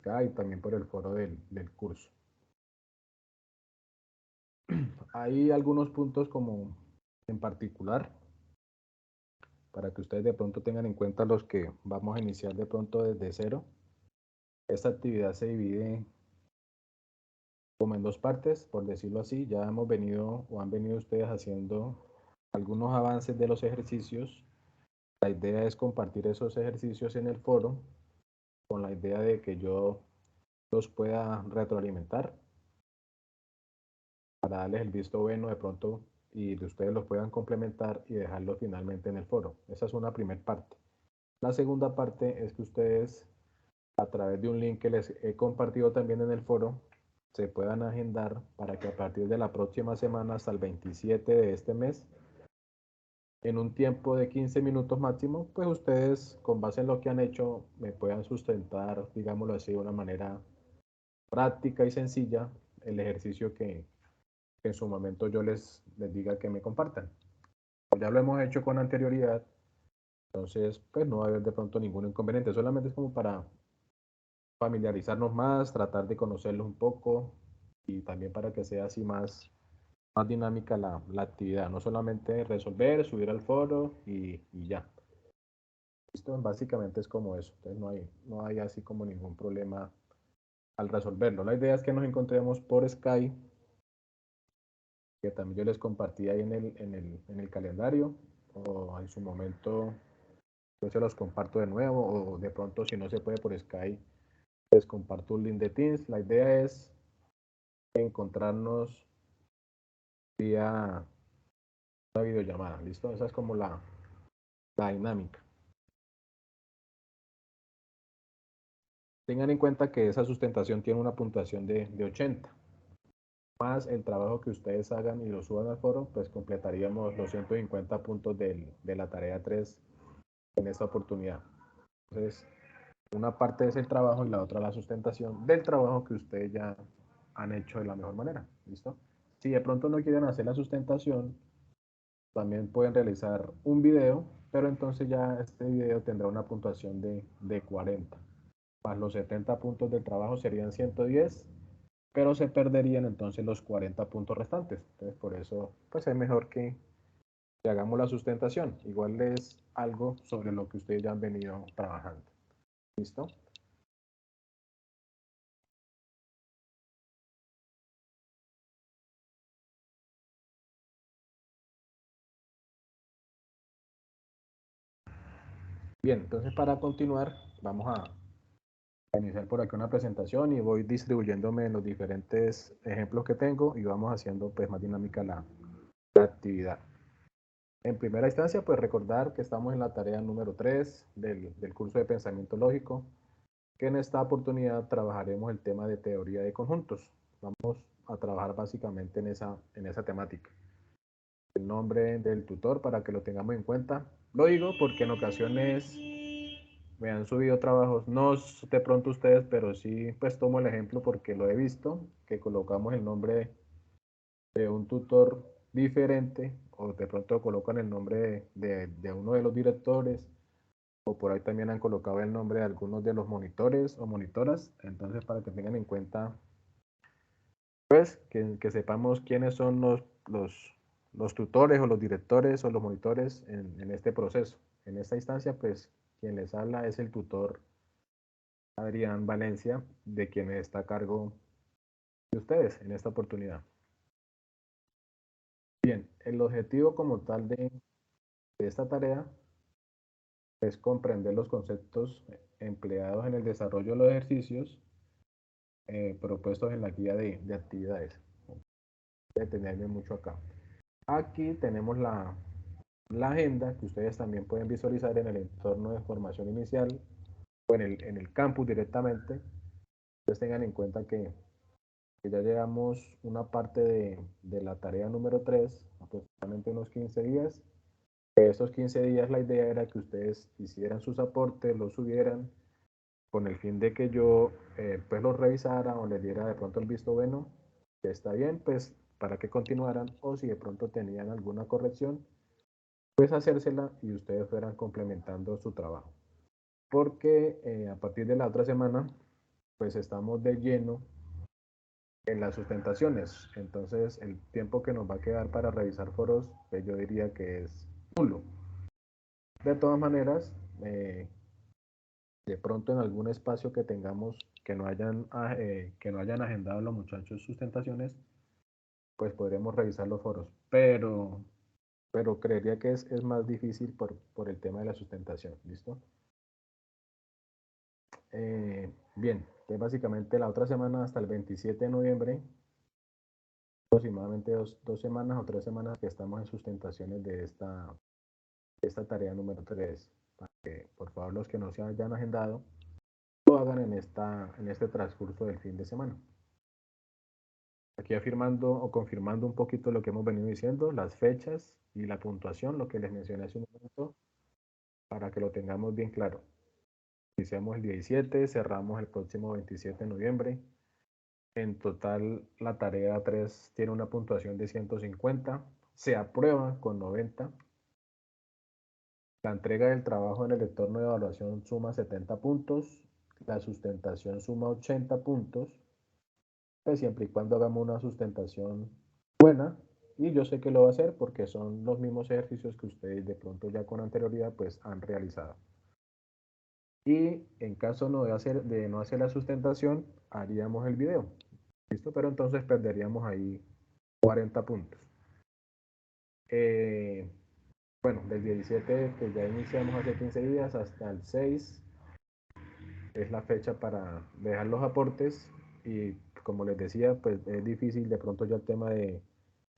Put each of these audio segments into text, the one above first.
Skype, también por el foro del curso. Hay algunos puntos como en particular para que ustedes de pronto tengan en cuenta los que vamos a iniciar de pronto desde cero. Esta actividad se divide como en dos partes, por decirlo así. Ya hemos venido o han venido ustedes haciendo algunos avances de los ejercicios. La idea es compartir esos ejercicios en el foro con la idea de que yo los pueda retroalimentar para darles el visto bueno de pronto y de ustedes los puedan complementar y dejarlo finalmente en el foro. Esa es una primera parte. La segunda parte es que ustedes, a través de un link que les he compartido también en el foro, se puedan agendar para que a partir de la próxima semana hasta el 27 de este mes, en un tiempo de 15 minutos máximo, pues ustedes, con base en lo que han hecho, me puedan sustentar, digámoslo así, de una manera práctica y sencilla, el ejercicio que en su momento yo les diga que me compartan. Ya lo hemos hecho con anterioridad, entonces pues no va a haber de pronto ningún inconveniente, solamente es como para familiarizarnos más, tratar de conocerlos un poco y también para que sea así más dinámica la actividad, no solamente resolver, subir al foro y ya. Listo, básicamente es como eso, entonces no hay así como ningún problema al resolverlo. La idea es que nos encontremos por Skype, que también yo les compartí ahí en el calendario, o en su momento yo se los comparto de nuevo, o de pronto si no se puede por Skype, les comparto un link de Teams. La idea es encontrarnos vía una videollamada, ¿listo? Esa es como la dinámica. Tengan en cuenta que esa sustentación tiene una puntuación de 80, más el trabajo que ustedes hagan y lo suban al foro, pues completaríamos los 150 puntos de la tarea 3 en esta oportunidad. Entonces, una parte es el trabajo y la otra la sustentación del trabajo que ustedes ya han hecho de la mejor manera. ¿Listo? Si de pronto no quieren hacer la sustentación, también pueden realizar un video, pero entonces ya este video tendrá una puntuación de 40. Más los 70 puntos del trabajo serían 110, pero se perderían entonces los 40 puntos restantes. Entonces por eso pues es mejor que hagamos la sustentación. Igual es algo sobre lo que ustedes ya han venido trabajando. ¿Listo? Bien, entonces para continuar vamos a iniciar por aquí una presentación y voy distribuyéndome en los diferentes ejemplos que tengo y vamos haciendo pues más dinámica la actividad. En primera instancia, pues recordar que estamos en la tarea número 3 del curso de pensamiento lógico, que en esta oportunidad trabajaremos el tema de teoría de conjuntos. Vamos a trabajar básicamente en esa temática. El nombre del tutor para que lo tengamos en cuenta. Lo digo porque en ocasiones me han subido trabajos, no de pronto ustedes, pero sí pues tomo el ejemplo porque lo he visto, que colocamos el nombre de un tutor diferente o de pronto colocan el nombre de uno de los directores o por ahí también han colocado el nombre de algunos de los monitores o monitoras. Entonces para que tengan en cuenta pues que sepamos quiénes son los tutores o los directores o los monitores en este proceso. En esta instancia pues quien les habla es el tutor Adrián Valencia, de quien está a cargo de ustedes en esta oportunidad. Bien, el objetivo como tal de esta tarea es comprender los conceptos empleados en el desarrollo de los ejercicios propuestos en la guía de actividades. Detenerme mucho acá. Aquí tenemos la agenda que ustedes también pueden visualizar en el entorno de formación inicial o en el campus directamente. Ustedes tengan en cuenta que ya llevamos una parte de la tarea número 3, aproximadamente unos 15 días. Estos 15 días la idea era que ustedes hicieran sus aportes, los subieran, con el fin de que yo pues los revisara o les diera de pronto el visto bueno, que está bien, pues para que continuaran, o si de pronto tenían alguna corrección, pues hacérsela y ustedes fueran complementando su trabajo. Porque a partir de la otra semana pues estamos de lleno en las sustentaciones. Entonces, el tiempo que nos va a quedar para revisar foros, pues yo diría que es nulo. De todas maneras, de pronto en algún espacio que tengamos que no hayan agendado los muchachos sustentaciones, pues podremos revisar los foros. Pero creería que es más difícil por el tema de la sustentación. ¿Listo? Bien, entonces básicamente la otra semana hasta el 27 de noviembre, aproximadamente dos semanas o 3 semanas que estamos en sustentaciones de esta tarea número 3. Para que, por favor, los que no se hayan agendado, lo hagan en este transcurso del fin de semana. Aquí afirmando o confirmando un poquito lo que hemos venido diciendo, las fechas y la puntuación, lo que les mencioné hace un momento, para que lo tengamos bien claro. Iniciamos el 17, cerramos el próximo 27 de noviembre. En total, la tarea 3 tiene una puntuación de 150, se aprueba con 90. La entrega del trabajo en el entorno de evaluación suma 70 puntos, la sustentación suma 80 puntos, pues siempre y cuando hagamos una sustentación buena, y yo sé que lo va a hacer porque son los mismos ejercicios que ustedes de pronto ya con anterioridad pues han realizado. Y en caso de no hacer la sustentación, haríamos el video. ¿Listo? Pero entonces perderíamos ahí 40 puntos. Bueno, del 17 que ya iniciamos hace 15 días hasta el 6 es la fecha para dejar los aportes y como les decía, pues es difícil de pronto ya el tema de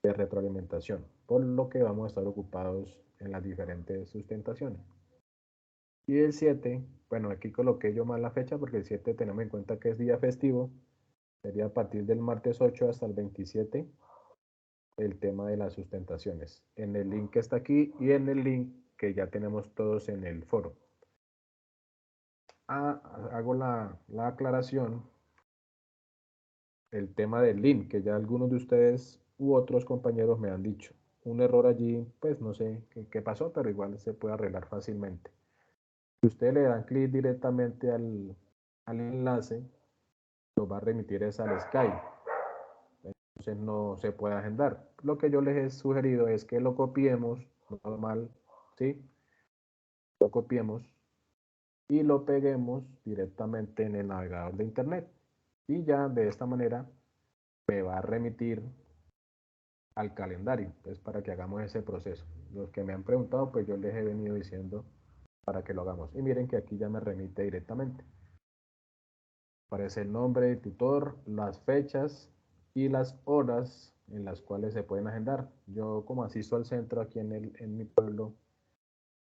retroalimentación, por lo que vamos a estar ocupados en las diferentes sustentaciones. Y el 7, bueno, aquí coloqué yo mal la fecha porque el 7 tenemos en cuenta que es día festivo, sería a partir del martes 8 hasta el 27 el tema de las sustentaciones, en el link que está aquí y en el link que ya tenemos todos en el foro. Hago la aclaración, el tema del link, que ya algunos de ustedes u otros compañeros me han dicho. Un error allí, pues no sé qué pasó, pero igual se puede arreglar fácilmente. Si ustedes le dan clic directamente al enlace, lo va a remitir es al Skype. Entonces no se puede agendar. Lo que yo les he sugerido es que lo copiemos, normal, ¿sí? Lo copiemos y lo peguemos directamente en el navegador de internet. Y ya de esta manera me va a remitir al calendario. Entonces para que hagamos ese proceso. Los que me han preguntado, pues yo les he venido diciendo para que lo hagamos. Y miren que aquí ya me remite directamente. Aparece el nombre del tutor, las fechas y las horas en las cuales se pueden agendar. Yo como asisto al centro aquí en mi pueblo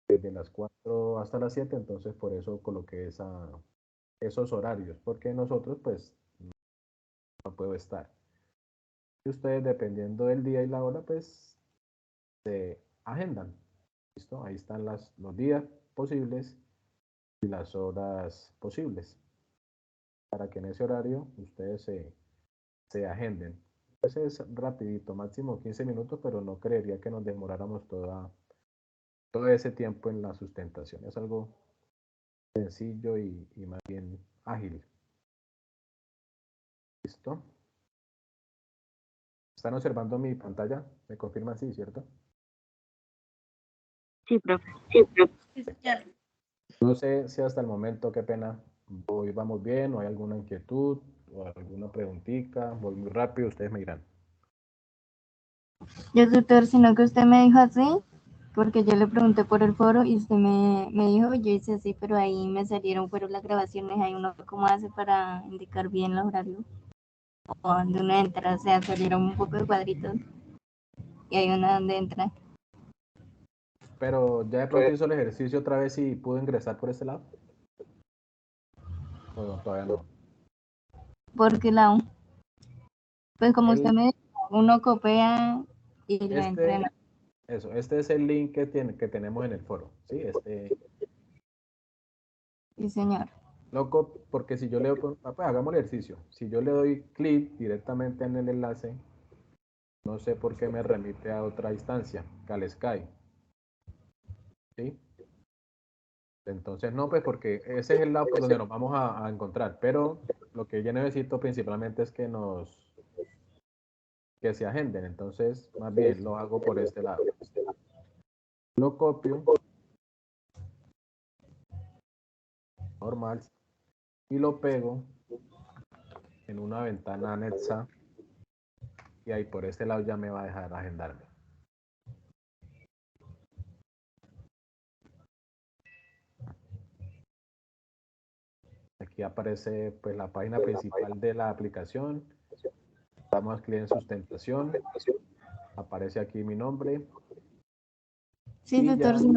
desde las 4 hasta las 7, entonces por eso coloqué esos horarios, porque nosotros pues no puedo estar. Y ustedes dependiendo del día y la hora pues se agendan. ¿Listo? Ahí están los días posibles y las horas posibles para que en ese horario ustedes se agenden. Ese es rapidito, máximo 15 minutos, pero no creería que nos demoráramos todo ese tiempo en la sustentación. Es algo sencillo y más bien ágil. ¿Listo? ¿Están observando mi pantalla? ¿Me confirman sí, cierto? Sí, profe. No sé si hasta el momento, qué pena, hoy vamos bien, o hay alguna inquietud, o alguna preguntita, voy muy rápido, ustedes me dirán. Yo, tutor, sino que usted me dijo así, porque yo le pregunté por el foro y usted me dijo, yo hice así, pero ahí me salieron, fueron las grabaciones, ahí uno cómo hace para indicar bien los horarios, o donde uno entra, o sea, salieron un poco de cuadritos, y hay uno donde entra. Pero ya de pronto hizo el ejercicio otra vez y pudo ingresar por este lado. O no, todavía no. ¿Por qué lado? Pues como usted El, me dijo, uno copia y lo este, entrena. este es el link que tenemos en el foro, ¿sí? Sí, señor. Loco, porque si yo le doy, pues hagamos el ejercicio. Si yo le doy clic directamente en el enlace, no sé por qué me remite a otra instancia, que al Sky, ¿sí? Entonces, no, pues porque ese es el lado por donde nos vamos a encontrar, pero lo que yo necesito principalmente es que se agenden. Entonces, más bien lo hago por este lado. Lo copio, normal, y lo pego en una ventana anexa. Y ahí por este lado ya me va a dejar agendarme. Aquí aparece pues la página principal de la aplicación. Damos clic en sustentación. Aparece aquí mi nombre. Sí, Y doctor, ya sí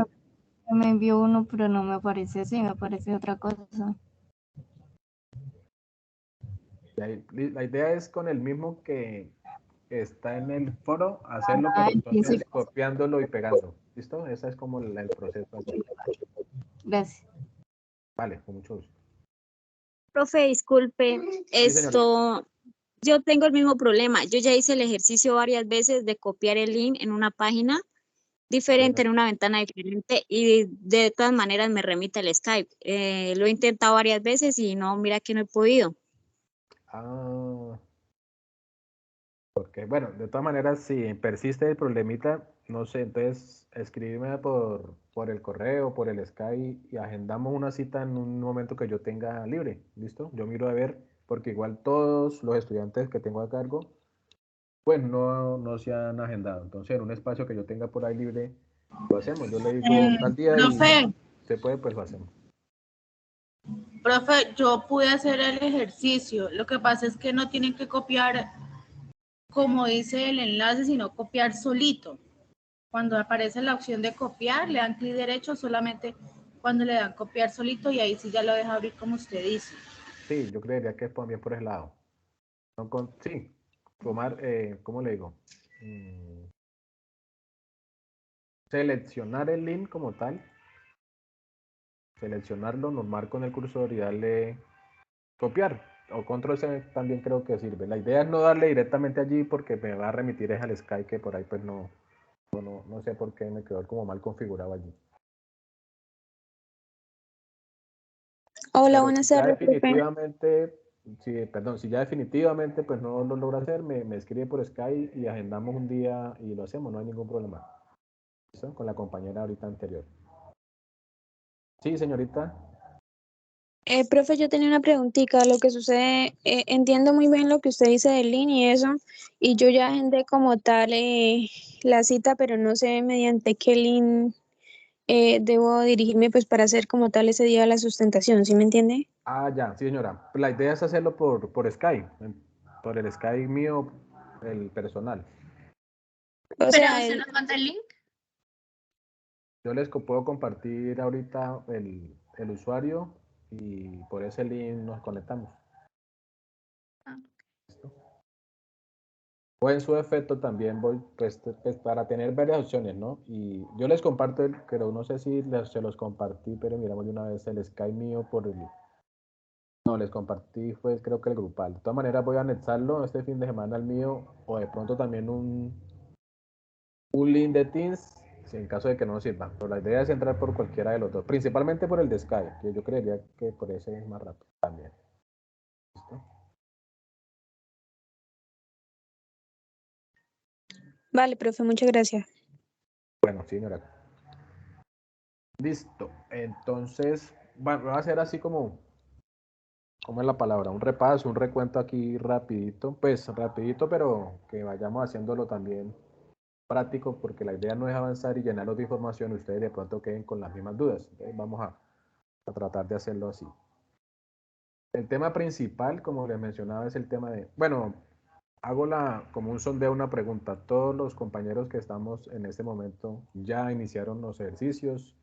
me envió uno, pero no me aparece así, me aparece otra cosa. la idea es con el mismo que está en el foro, hacerlo, Ah, pero sí, entonces copiándolo y pegando. ¿Listo? Ese es como el proceso allí. gracias. Vale, con mucho gusto. Profe, disculpe, Sí, señorita. yo tengo el mismo problema. Yo ya hice el ejercicio varias veces de copiar el link en una página diferente, en una ventana diferente, y de todas maneras me remite el Skype. Lo he intentado varias veces y no, mira que no he podido. Ah, porque bueno, de todas maneras, si persiste el problemita, no sé, entonces escríbeme por el correo, por el Skype y agendamos una cita en un momento que yo tenga libre. ¿Listo? Yo miro a ver, porque igual todos los estudiantes que tengo a cargo, pues no se han agendado. Entonces, en un espacio que yo tenga por ahí libre, lo hacemos. Yo le digo tal día y Profe, se puede, pues lo hacemos. profe, yo pude hacer el ejercicio. Lo que pasa es que no tienen que copiar como dice el enlace, sino copiar solito. Cuando aparece la opción de copiar, le dan clic derecho solamente cuando le dan copiar solito y ahí sí ya lo deja abrir como usted dice. Sí, yo creería que es también por ese lado. No sí, tomar, ¿cómo le digo? Seleccionar el link como tal, seleccionarlo, normal con el cursor y darle copiar o control C también creo que sirve. La idea es no darle directamente allí porque me va a remitir es al Skype que por ahí pues no sé por qué me quedó como mal configurado allí. Hola, Pero buenas si ya tardes, profe. definitivamente, si ya definitivamente pues no lo logra hacer, me escribe por Skype y agendamos un día y lo hacemos, no hay ningún problema. ¿Listo? Con la compañera ahorita anterior. Sí, señorita. Profe, yo tenía una preguntita. Lo que sucede, entiendo muy bien lo que usted dice del link y eso, y yo ya agendé como tal la cita, pero no sé mediante qué link debo dirigirme pues para hacer como tal ese día la sustentación, ¿sí me entiende? Ah, ya, sí, señora. La idea es hacerlo por Skype, por el Skype mío, el personal. O Pero sea, usted nos manda el link. Yo les puedo compartir ahorita el usuario y por ese link nos conectamos. Ah. ¿Listo? O en su efecto también voy, pues, para tener varias opciones, ¿no? Y yo les comparto, pero no sé si se los compartí, pero miramos de una vez el Skype mío por el... No, les compartí, pues creo que el grupal. De todas maneras voy a anexarlo este fin de semana al mío o de pronto también un link de Teams en caso de que no sirva. Pero la idea es entrar por cualquiera de los dos, principalmente por el de Skype, que yo creería que por ese es más rápido también. ¿Listo? vale, profe, muchas gracias. Bueno, sí, señora. Listo. Entonces, va a ser así como, ¿cómo es la palabra? Un repaso, un recuento aquí rapidito. Pues rapidito, pero que vayamos haciéndolo también práctico, porque la idea no es avanzar y llenarlos de información y ustedes de pronto queden con las mismas dudas. Entonces, vamos a tratar de hacerlo así. El tema principal, como les mencionaba, es el tema de, bueno, hago como un sondeo, una pregunta. Todos los compañeros que estamos en este momento ya iniciaron los ejercicios,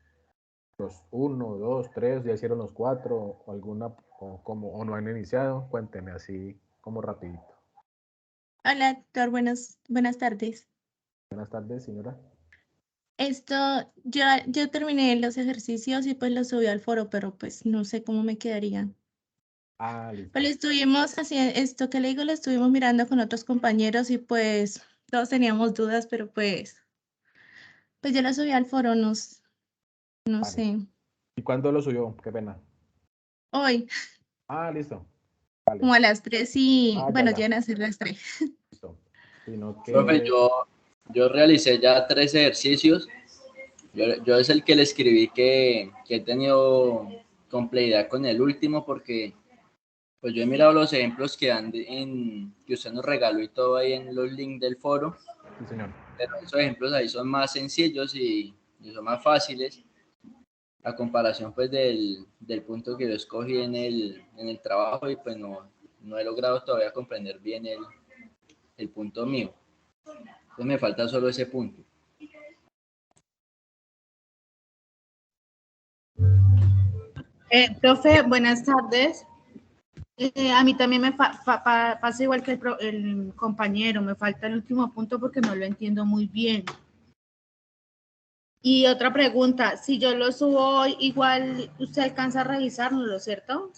los 1, 2, 3, ya hicieron los 4, o alguna, o no han iniciado. Cuénteme así como rapidito. Hola, doctor, buenas tardes. Buenas tardes, señora. Esto, yo terminé los ejercicios y pues los subí al foro, pero pues no sé cómo me quedarían. Ah, Pues listo. lo estuvimos haciendo, esto que le digo, lo estuvimos mirando con otros compañeros y pues todos teníamos dudas, pero pues yo lo subí al foro, no Vale. sé. ¿Y cuándo lo subió? Qué pena. Hoy, Ah, listo. Como a las 3 y, Ah, ya, bueno, ya. llegan a ser las 3. Listo. Sino que... Profe, yo realicé ya 3 ejercicios. Yo es el que le escribí que he tenido complejidad con el último porque pues yo he mirado los ejemplos que dan que usted nos regaló y todo ahí en los links del foro, Sí, señor. pero esos ejemplos ahí son más sencillos y son más fáciles a comparación pues del punto que yo escogí en el trabajo y pues no he logrado todavía comprender bien el punto mío. Entonces me falta solo ese punto. Profe, buenas tardes. A mí también me pasa igual que el compañero, me falta el último punto porque no lo entiendo muy bien. Y otra pregunta, si yo lo subo hoy, igual usted alcanza a revisárnoslo, ¿cierto?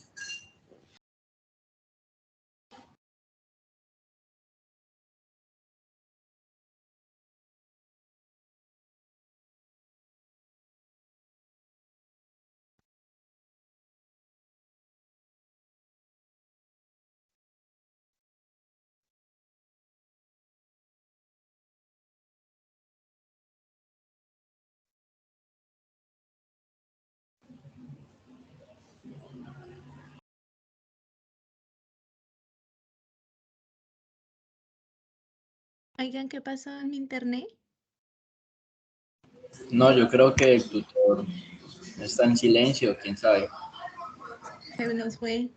Oigan, ¿qué pasó en mi internet? No, yo creo que el tutor está en silencio, quién sabe. Se nos fue.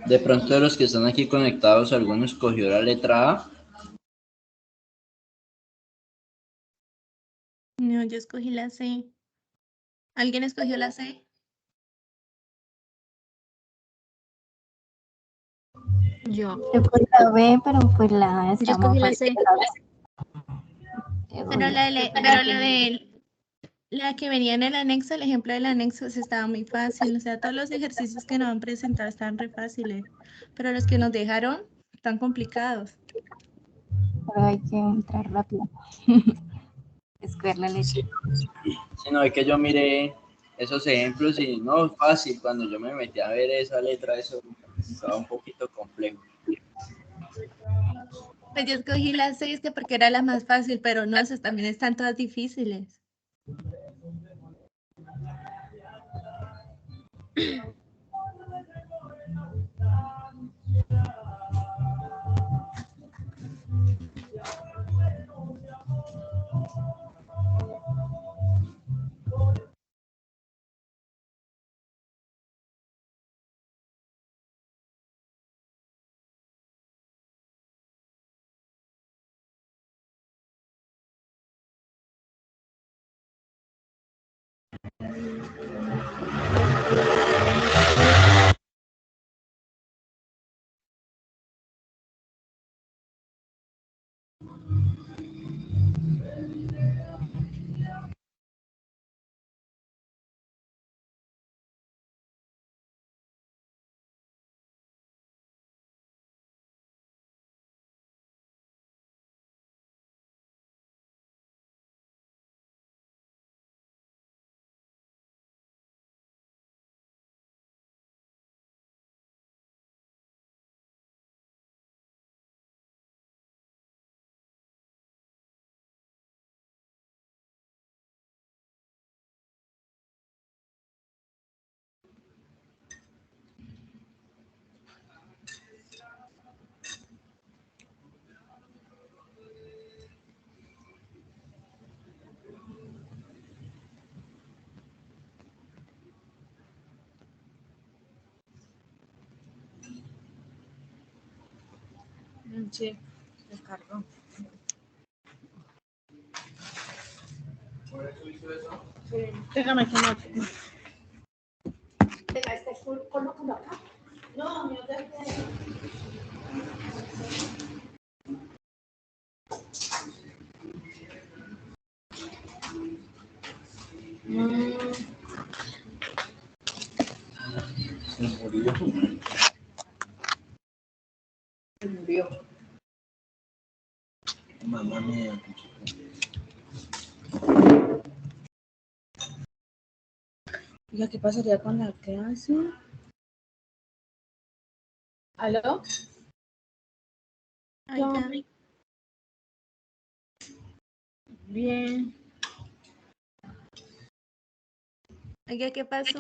De pronto de los que están aquí conectados, alguno escogió la letra A. No, yo escogí la C. ¿Alguien escogió la C? Yo. Yo pues la B, pero pues la A Yo está escogí más la fácil. C. Pero la que venía en el anexo, el ejemplo del anexo, sí estaba muy fácil. O sea, todos los ejercicios que nos han presentado estaban re fáciles. Pero los que nos dejaron están complicados. Pero hay que entrar rápido. Escoger la letra. Sí, sino es que yo miré esos ejemplos y no es fácil. Cuando yo me metí a ver esa letra, eso estaba un poquito complejo. Pues yo escogí la 6 que porque era la más fácil, pero no, esas también están todas difíciles. Sí, descargó. Sí, déjame que no. No, yo te... Se murió. Se murió. Mamá mía. Oiga, ¿qué pasaría con la clase? ¿Aló? Oiga, Bien. oiga, ¿qué pasó?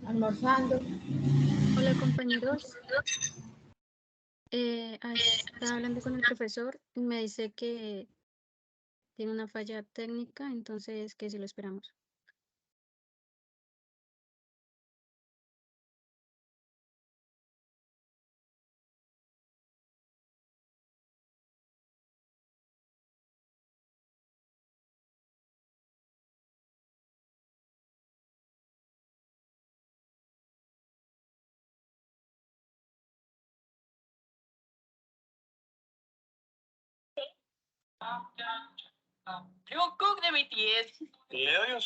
Almorzando. Hola, compañeros. Estaba hablando con el profesor y me dice que tiene una falla técnica, entonces que si lo esperamos. Jungkook de BTS. Le doy un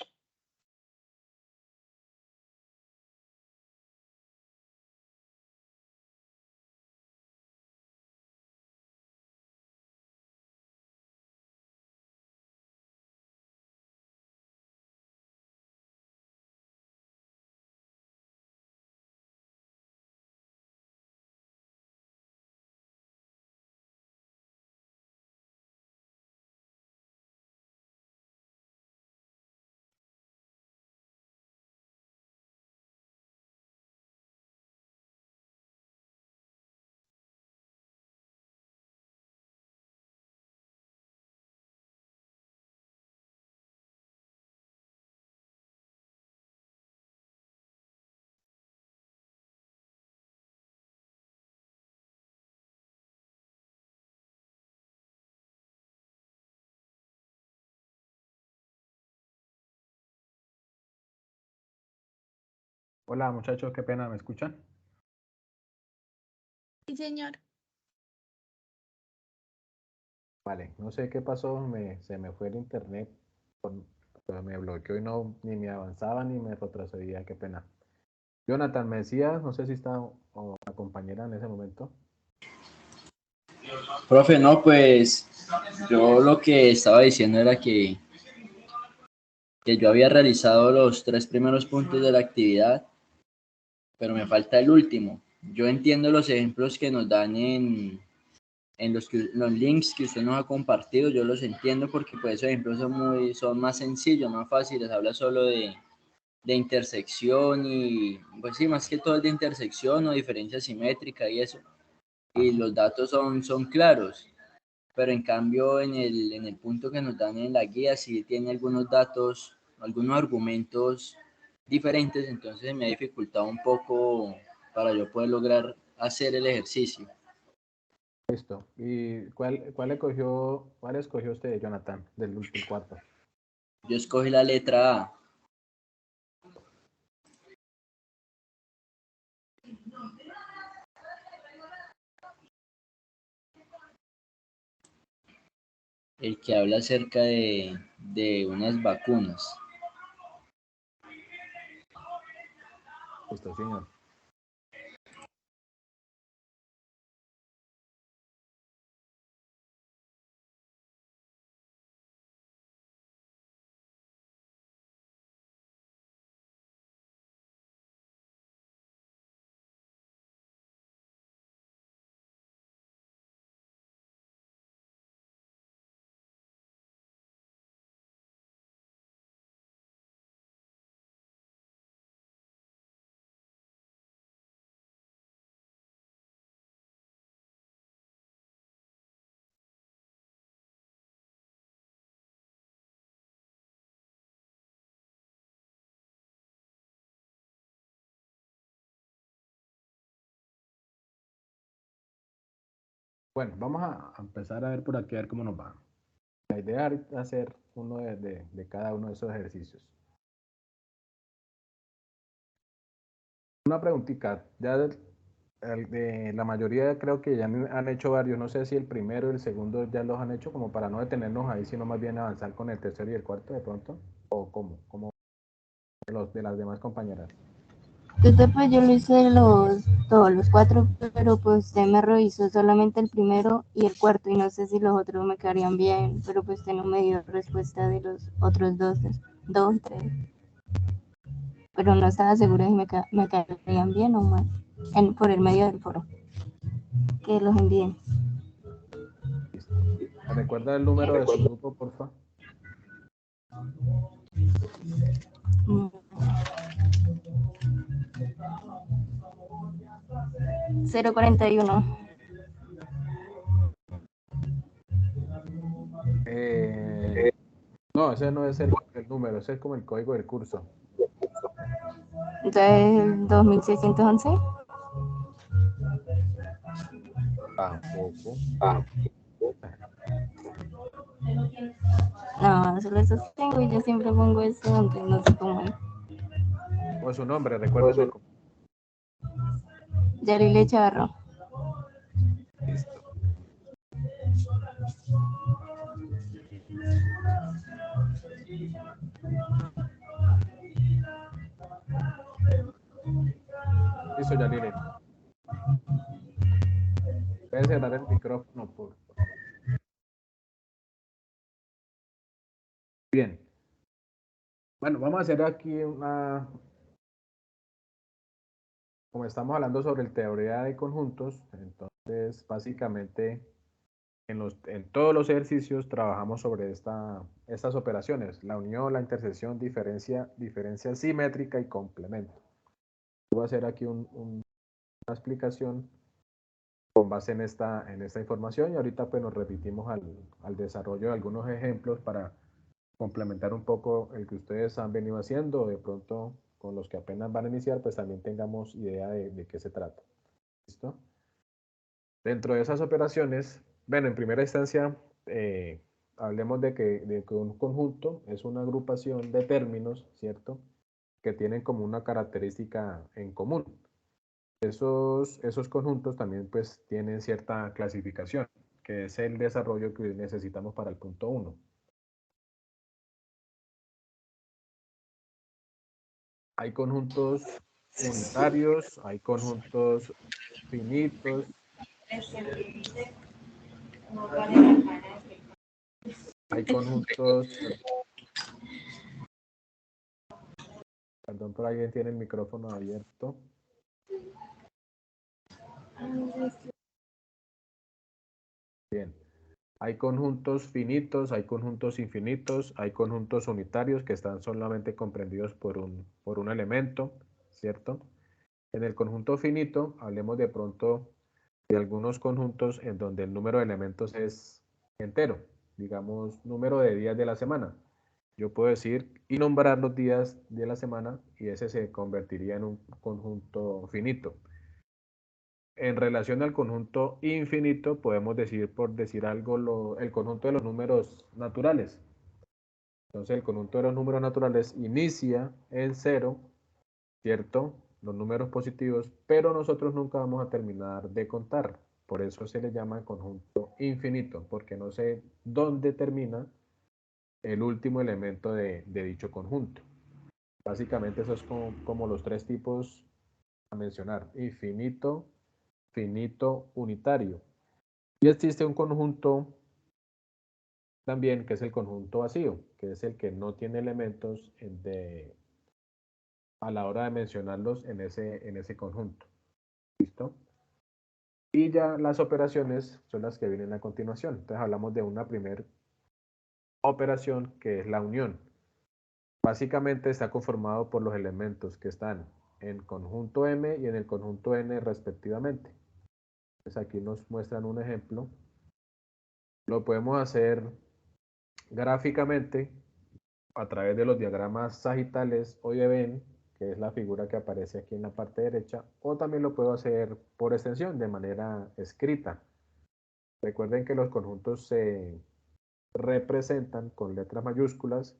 Hola muchachos, qué pena, ¿me escuchan? Sí, señor. Vale, no sé qué pasó, se me fue el internet, me bloqueó y no, ni me avanzaba ni me retrocedía, qué pena. Jonathan, me decías, no sé si está o la compañera en ese momento. Profe, no, pues yo lo que estaba diciendo era que yo había realizado los 3 primeros puntos de la actividad, pero me falta el último. Yo entiendo los ejemplos que nos dan en los links que usted nos ha compartido, yo los entiendo porque pues esos ejemplos son más sencillos, más fáciles, habla solo de intersección y pues sí, más que todo es de intersección o diferencia simétrica y eso, y los datos son claros, pero en cambio en el punto que nos dan en la guía sí tiene algunos datos, algunos argumentos diferentes, entonces me ha dificultado un poco para yo poder lograr hacer el ejercicio. Listo. ¿Y cuál escogió usted, Jonathan, del cuarto? Yo escogí la letra A. El que habla acerca de unas vacunas. Listo, señor. Bueno, vamos a empezar a ver por aquí, a ver cómo nos va. La idea es hacer uno de cada uno de esos ejercicios. Una preguntita, de la mayoría creo que ya han hecho varios, no sé si el primero y el segundo ya los han hecho, como para no detenernos ahí, sino más bien avanzar con el tercero y el cuarto de pronto, o cómo de las demás compañeras. Pues yo lo hice todos los cuatro, pero pues usted me revisó solamente el primero y el cuarto, y no sé si los otros me quedarían bien, pero pues usted no me dio respuesta de los otros dos, tres, pero no estaba segura si me quedarían bien o mal, por el medio del foro, que los envíen. Listo. ¿Me recuerda el número de su grupo, por favor? Mm. 041. No, ese no es el número, ese es como el código del curso. Entonces, el 2611. Tampoco. No, solo esos tengo y yo siempre pongo eso donde no sé cómo es. O su nombre, recuérdeme. Yarile Chavarro. Listo. Listo, Yanire. Pueden cerrar el micrófono, por favor. Bien. Bueno, vamos a hacer aquí como estamos hablando sobre el teoría de conjuntos, entonces básicamente en todos los ejercicios trabajamos sobre estas operaciones, la unión, la intersección, diferencia simétrica y complemento. Voy a hacer aquí una explicación con base en esta información y ahorita pues nos repetimos al desarrollo de algunos ejemplos para complementar un poco el que ustedes han venido haciendo, de pronto con los que apenas van a iniciar, pues también tengamos idea de qué se trata. ¿Listo? Dentro de esas operaciones, bueno, en primera instancia, hablemos de que un conjunto es una agrupación de términos, ¿cierto? Que tienen como una característica en común. Esos conjuntos también pues tienen cierta clasificación, que es el desarrollo que necesitamos para el punto 1. Hay conjuntos unitarios, hay conjuntos finitos, hay conjuntos, perdón, por alguien tiene el micrófono abierto. Bien, hay conjuntos finitos, hay conjuntos infinitos, hay conjuntos unitarios que están solamente comprendidos por un elemento, ¿cierto? En el conjunto finito, hablemos de pronto de algunos conjuntos en donde el número de elementos es entero, digamos, número de días de la semana. Yo puedo decir y nombrar los días de la semana y ese se convertiría en un conjunto finito. En relación al conjunto infinito, podemos decir, por decir algo, el conjunto de los números naturales. Entonces, el conjunto de los números naturales inicia en 0, ¿cierto? Los números positivos, pero nosotros nunca vamos a terminar de contar. Por eso se le llama conjunto infinito, porque no sé dónde termina el último elemento de dicho conjunto. Básicamente, esos son como los tres tipos a mencionar: infinito, finito, unitario. Y existe un conjunto también que es el conjunto vacío, que es el que no tiene elementos a la hora de mencionarlos en ese conjunto. ¿Listo? Y ya las operaciones son las que vienen a continuación. Entonces hablamos de una primera operación que es la unión. Básicamente está conformado por los elementos que están en conjunto M y en el conjunto N respectivamente. Entonces aquí nos muestran un ejemplo. Lo podemos hacer gráficamente a través de los diagramas sagitales o de Venn, que es la figura que aparece aquí en la parte derecha, o también lo puedo hacer por extensión, de manera escrita. Recuerden que los conjuntos se representan con letras mayúsculas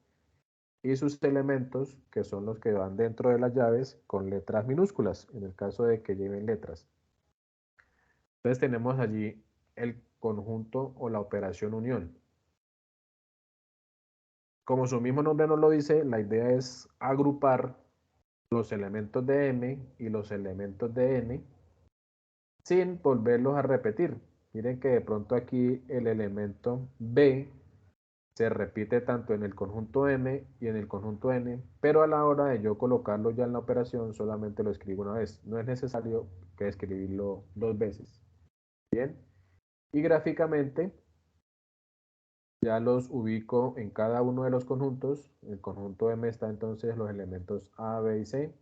y sus elementos, que son los que van dentro de las llaves, con letras minúsculas, en el caso de que lleven letras. Entonces tenemos allí el conjunto o la operación unión. Como su mismo nombre nos lo dice, la idea es agrupar los elementos de M y los elementos de N sin volverlos a repetir. Miren que de pronto aquí el elemento B se repite tanto en el conjunto M y en el conjunto N, pero a la hora de yo colocarlo ya en la operación solamente lo escribo una vez. No es necesario que escribirlo dos veces. Bien, y gráficamente ya los ubico en cada uno de los conjuntos. En el conjunto M está entonces los elementos A, B y C,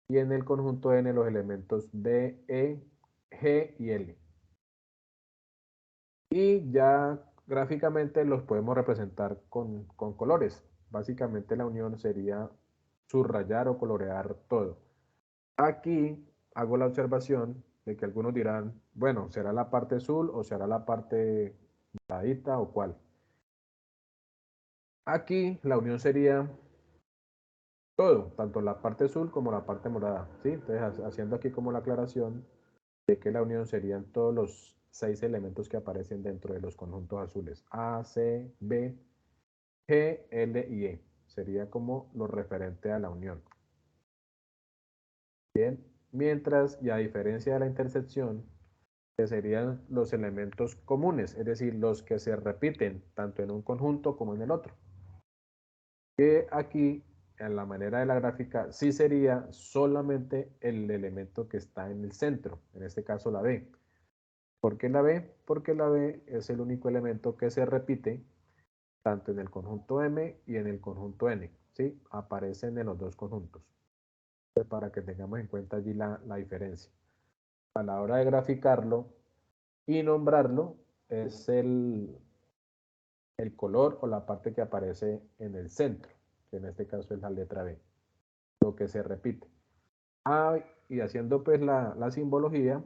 y en el conjunto N los elementos D, E, G y L. Y ya gráficamente los podemos representar con colores. Básicamente la unión sería subrayar o colorear todo. Aquí hago la observación de que algunos dirán, bueno, ¿será la parte azul o será la parte moradita o cuál? Aquí la unión sería todo, tanto la parte azul como la parte morada, ¿sí? Entonces haciendo aquí como la aclaración de que la unión serían todos los 6 elementos que aparecen dentro de los conjuntos azules. A, C, B, G, L y E. Sería como lo referente a la unión. Bien, mientras y a diferencia de la intersección, que serían los elementos comunes, es decir, los que se repiten tanto en un conjunto como en el otro. Que aquí, en la manera de la gráfica, sí sería solamente el elemento que está en el centro, en este caso la B. ¿Por qué la B? Porque la B es el único elemento que se repite tanto en el conjunto M y en el conjunto N, ¿sí? Aparecen en los dos conjuntos. Entonces, para que tengamos en cuenta allí la diferencia. A la hora de graficarlo y nombrarlo, es el color o la parte que aparece en el centro, que en este caso es la letra B, lo que se repite. Y haciendo pues la simbología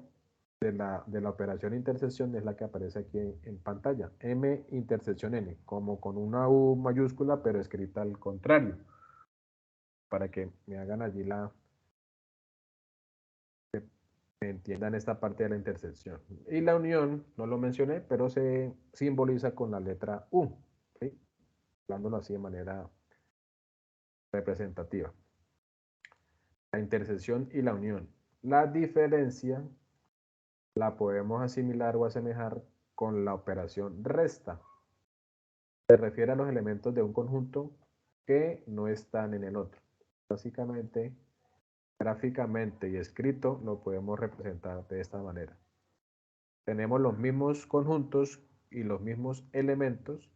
de la operación intersección es la que aparece aquí en pantalla. M intersección N, como con una U mayúscula, pero escrita al contrario. Para que me hagan allí que me entiendan esta parte de la intersección. Y la unión, no lo mencioné, pero se simboliza con la letra U, ¿sí? Hablándolo así de manera representativa. La intersección y la unión. La diferencia la podemos asimilar o asemejar con la operación resta. Se refiere a los elementos de un conjunto que no están en el otro. Básicamente, gráficamente y escrito lo podemos representar de esta manera. Tenemos los mismos conjuntos y los mismos elementos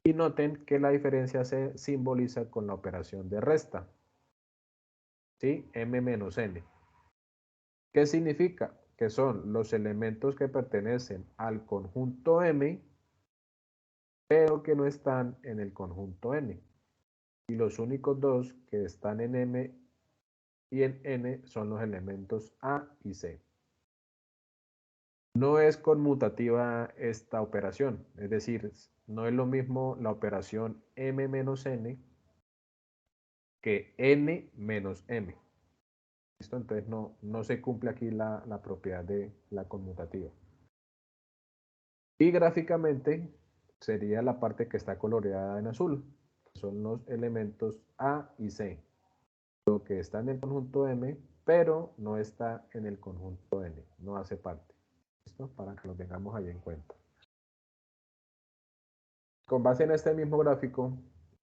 y noten que la diferencia se simboliza con la operación de resta. ¿Sí? M menos N. ¿Qué significa? Que son los elementos que pertenecen al conjunto M, pero que no están en el conjunto N. Y los únicos dos que están en M y en N son los elementos A y C. No es conmutativa esta operación, es decir, no es lo mismo la operación M menos N que N menos M. ¿Listo? Entonces no se cumple aquí la propiedad de la conmutativa. Y gráficamente sería la parte que está coloreada en azul, que son los elementos A y C. Lo que está en el conjunto M, pero no está en el conjunto N, no hace parte. ¿Listo? Para que lo tengamos ahí en cuenta. Con base en este mismo gráfico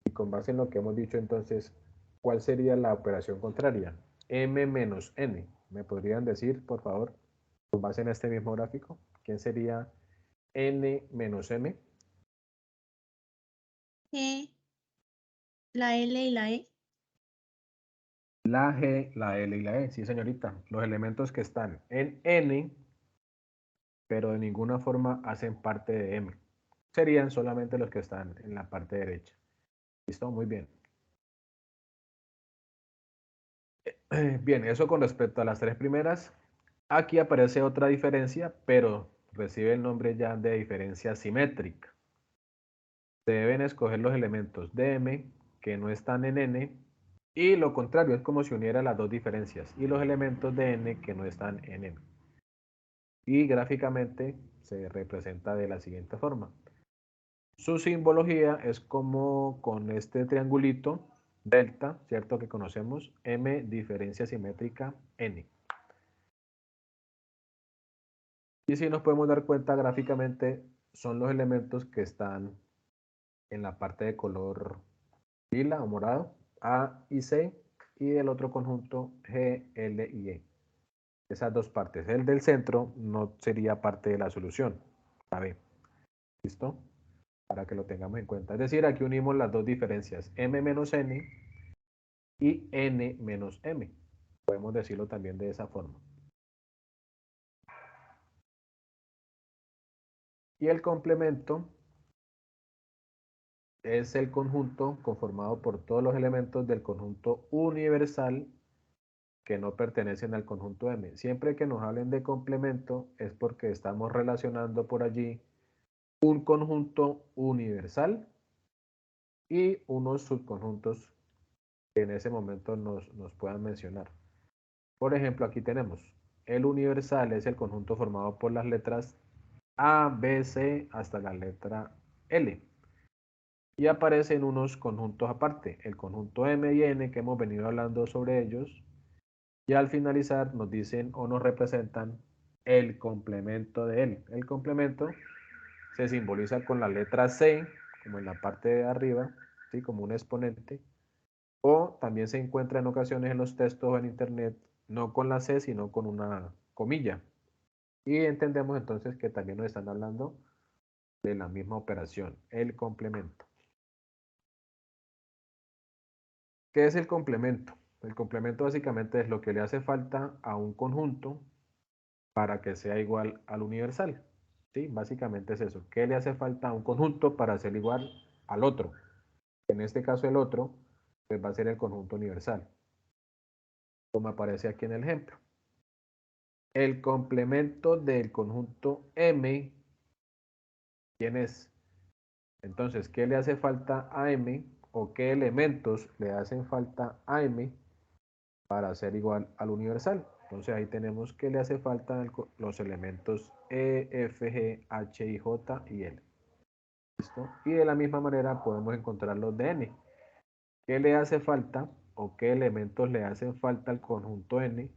y con base en lo que hemos dicho entonces, ¿cuál sería la operación contraria? M menos N. ¿Me podrían decir, por favor, con base en este mismo gráfico, quién sería N menos M? G, la L y la E. La G, la L y la E, sí señorita. Los elementos que están en N, pero de ninguna forma hacen parte de M. Serían solamente los que están en la parte derecha. ¿Listo? Muy bien. Bien, eso con respecto a las tres primeras. Aquí aparece otra diferencia, pero recibe el nombre ya de diferencia simétrica. Se deben escoger los elementos de M que no están en N y lo contrario, es como si uniera las dos diferencias y los elementos de N que no están en M. Y gráficamente se representa de la siguiente forma. Su simbología es como con este triangulito delta, ¿cierto? Que conocemos, M diferencia simétrica N. Y si nos podemos dar cuenta gráficamente, son los elementos que están en la parte de color lila o morado, A y C, y el otro conjunto G, L y E. Esas dos partes. El del centro no sería parte de la solución, la B. ¿Listo? Para que lo tengamos en cuenta. Es decir, aquí unimos las dos diferencias, M menos N y N menos M. Podemos decirlo también de esa forma. Y el complemento es el conjunto conformado por todos los elementos del conjunto universal que no pertenecen al conjunto M. Siempre que nos hablen de complemento es porque estamos relacionando por allí un conjunto universal y unos subconjuntos que en ese momento nos puedan mencionar. Por ejemplo, aquí tenemos el universal, es el conjunto formado por las letras A, B, C hasta la letra L. Y aparecen unos conjuntos aparte, el conjunto M y N que hemos venido hablando sobre ellos. Y al finalizar nos dicen o nos representan el complemento de él. El complemento se simboliza con la letra C, como en la parte de arriba, ¿sí? Como un exponente. O también se encuentra en ocasiones en los textos o en internet, no con la C, sino con una comilla. Y entendemos entonces que también nos están hablando de la misma operación, el complemento. ¿Qué es el complemento? El complemento básicamente es lo que le hace falta a un conjunto para que sea igual al universal. ¿Sí? Básicamente es eso. ¿Qué le hace falta a un conjunto para ser igual al otro? En este caso el otro pues va a ser el conjunto universal, como aparece aquí en el ejemplo. El complemento del conjunto M, ¿quién es? Entonces, ¿qué le hace falta a M o qué elementos le hacen falta a M para ser igual al universal? Entonces ahí tenemos que le hace falta los elementos E, F, G, H, I, J y L. ¿Listo? Y de la misma manera podemos encontrar los de N. ¿Qué le hace falta o qué elementos le hacen falta al conjunto N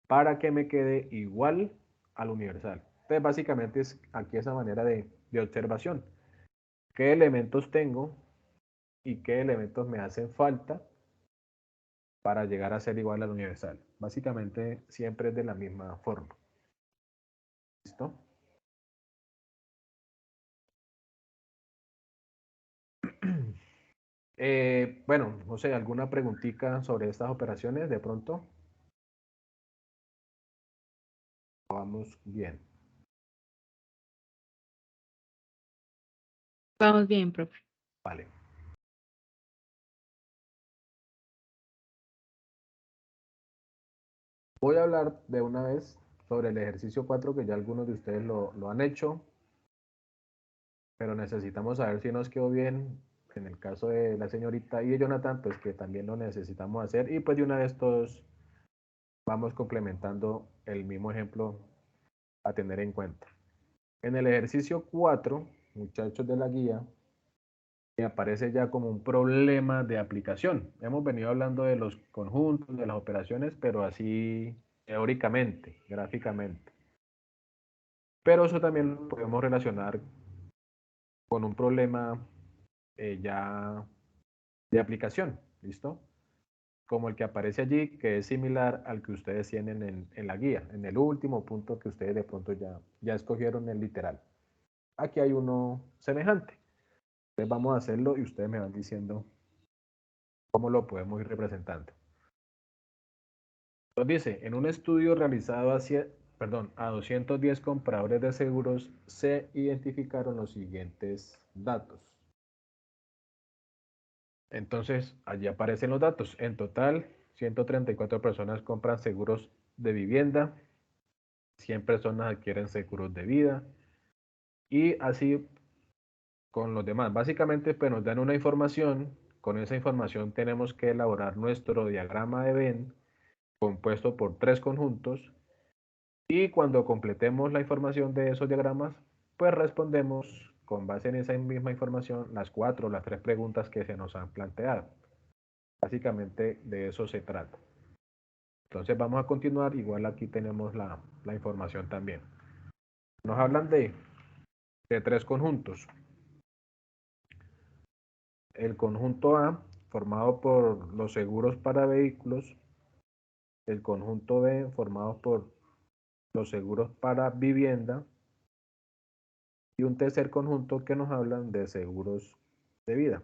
para que me quede igual al universal? Entonces básicamente es aquí esa manera de observación. ¿Qué elementos tengo y qué elementos me hacen falta para llegar a ser igual al universal? Básicamente siempre es de la misma forma. ¿Listo? Bueno, no sé, ¿alguna preguntita sobre estas operaciones de pronto? Vamos bien. Vamos bien, profe. Vale. Voy a hablar de una vez sobre el ejercicio 4 que ya algunos de ustedes lo han hecho, pero necesitamos saber si nos quedó bien. En el caso de la señorita y de Jonathan, pues que también lo necesitamos hacer y pues de una vez todos vamos complementando el mismo ejemplo a tener en cuenta. En el ejercicio 4, muchachos de la guía, me aparece ya como un problema de aplicación. Hemos venido hablando de los conjuntos, de las operaciones, pero así teóricamente, gráficamente. Pero eso también lo podemos relacionar con un problema ya de aplicación, ¿listo? Como el que aparece allí, que es similar al que ustedes tienen en la guía, en el último punto que ustedes de pronto ya escogieron el literal. Aquí hay uno semejante. Entonces vamos a hacerlo y ustedes me van diciendo cómo lo podemos ir representando. Nos dice, en un estudio realizado a 210 compradores de seguros, se identificaron los siguientes datos. Entonces, allí aparecen los datos. En total, 134 personas compran seguros de vivienda, 100 personas adquieren seguros de vida y así con los demás. Básicamente, pues nos dan una información. Con esa información tenemos que elaborar nuestro diagrama de Venn compuesto por 3 conjuntos y cuando completemos la información de esos diagramas, pues respondemos con base en esa misma información las 4 o las 3 preguntas que se nos han planteado. Básicamente de eso se trata. Entonces vamos a continuar, igual aquí tenemos la información también. Nos hablan de tres conjuntos. El conjunto A, formado por los seguros para vehículos. El conjunto B, formado por los seguros para vivienda. Y un tercer conjunto que nos hablan de seguros de vida.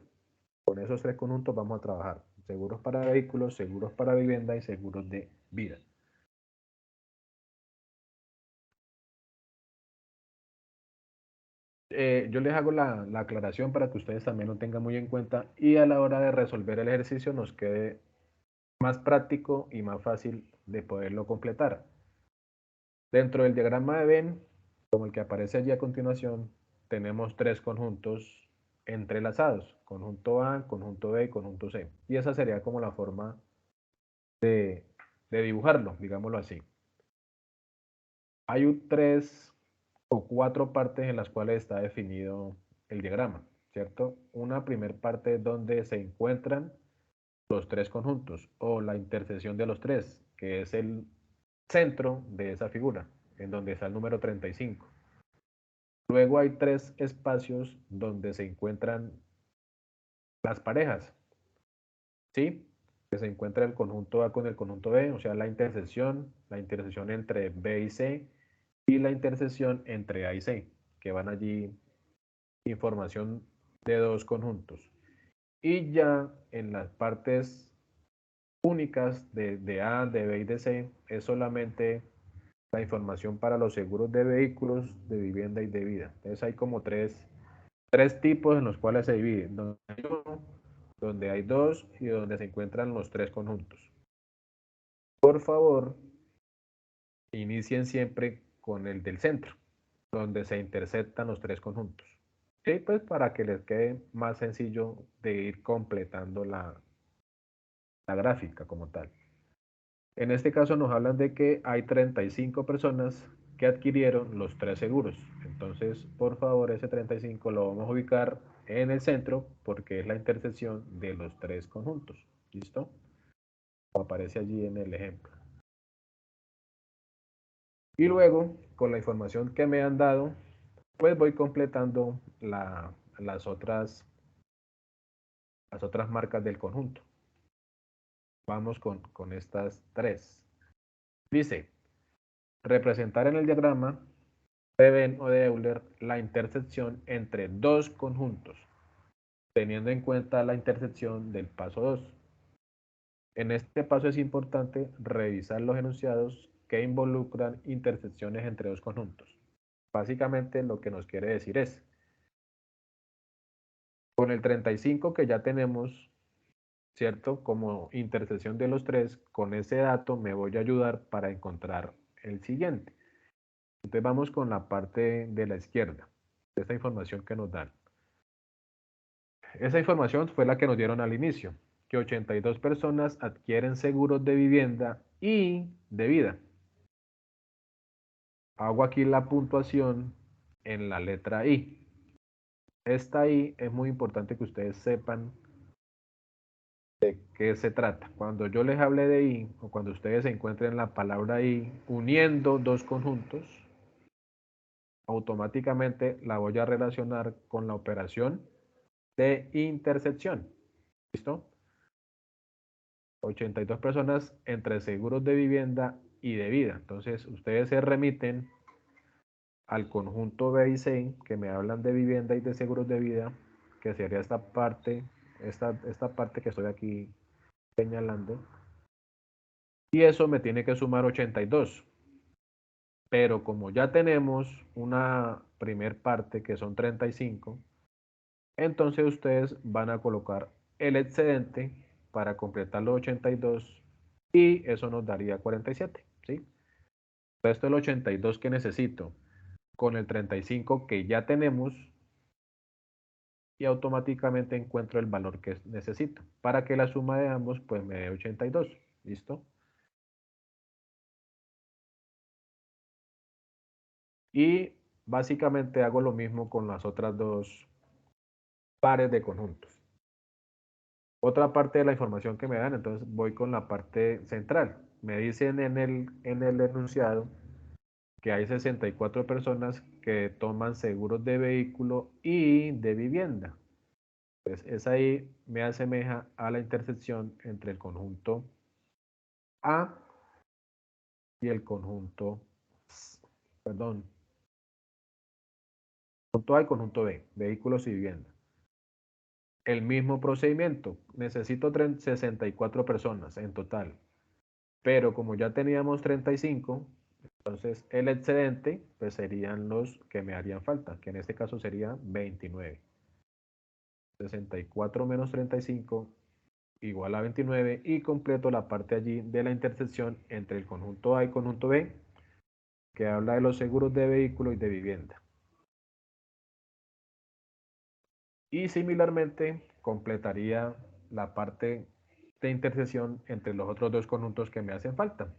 Con esos tres conjuntos vamos a trabajar. Seguros para vehículos, seguros para vivienda y seguros de vida. Yo les hago la aclaración para que ustedes también lo tengan muy en cuenta y a la hora de resolver el ejercicio nos quede más práctico y más fácil de poderlo completar. Dentro del diagrama de Venn, como el que aparece allí a continuación, tenemos tres conjuntos entrelazados, conjunto A, conjunto B y conjunto C. Y esa sería como la forma de dibujarlo, digámoslo así. Hay tres o cuatro partes en las cuales está definido el diagrama, ¿cierto? Una primera parte donde se encuentran los tres conjuntos o la intersección de los tres, que es el centro de esa figura, en donde está el número 35. Luego hay tres espacios donde se encuentran las parejas, ¿sí? Que se encuentra el conjunto A con el conjunto B, o sea, la intersección entre B y C, y la intersección entre A y C, que van allí información de dos conjuntos. Y ya en las partes únicas de A, de B y de C, es solamente la información para los seguros de vehículos, de vivienda y de vida. Entonces hay como tres tipos en los cuales se dividen, donde hay uno, donde hay dos y donde se encuentran los tres conjuntos. Por favor, inicien siempre con el del centro, donde se intersectan los tres conjuntos. Sí, pues para que les quede más sencillo de ir completando la gráfica como tal. En este caso nos hablan de que hay 35 personas que adquirieron los tres seguros. Entonces, por favor, ese 35 lo vamos a ubicar en el centro porque es la intersección de los tres conjuntos. ¿Listo? Como aparece allí en el ejemplo. Y luego, con la información que me han dado, pues voy completando las otras marcas del conjunto. Vamos con estas tres. Dice, representar en el diagrama de Venn o de Euler la intersección entre dos conjuntos, teniendo en cuenta la intersección del paso 2. En este paso es importante revisar los enunciados que involucran intersecciones entre dos conjuntos. Básicamente lo que nos quiere decir es, con el 35 que ya tenemos, ¿cierto? Como intersección de los tres, con ese dato me voy a ayudar para encontrar el siguiente. Entonces vamos con la parte de la izquierda, de esta información que nos dan. Esa información fue la que nos dieron al inicio, que 82 personas adquieren seguros de vivienda y de vida. Hago aquí la puntuación en la letra I. Esta I es muy importante que ustedes sepan de qué se trata. Cuando yo les hable de I, o cuando ustedes encuentren la palabra I uniendo dos conjuntos, automáticamente la voy a relacionar con la operación de intersección. ¿Listo? 82 personas entre seguros de vivienda y de vida. Entonces, ustedes se remiten al conjunto B y C, que me hablan de vivienda y de seguros de vida, que sería esta parte que estoy aquí señalando. Y eso me tiene que sumar 82. Pero como ya tenemos una primer parte que son 35, entonces ustedes van a colocar el excedente para completar los 82 y eso nos daría 47, ¿sí? Esto es el 82 que necesito con el 35 que ya tenemos y automáticamente encuentro el valor que necesito para que la suma de ambos pues me dé 82. ¿Listo? Y básicamente hago lo mismo con las otras dos pares de conjuntos. Otra parte de la información que me dan, entonces voy con la parte central. Me dicen en el enunciado que hay 64 personas que toman seguros de vehículo y de vivienda. Pues esa ahí me asemeja a la intersección entre el conjunto A y el conjunto, perdón, conjunto A y conjunto B, vehículos y vivienda. El mismo procedimiento, necesito 64 personas en total, pero como ya teníamos 35, entonces el excedente pues serían los que me harían falta, que en este caso sería 29. 64 menos 35 igual a 29 y completo la parte allí de la intersección entre el conjunto A y conjunto B, que habla de los seguros de vehículo y de vivienda. Y similarmente completaría la parte de intersección entre los otros dos conjuntos que me hacen falta,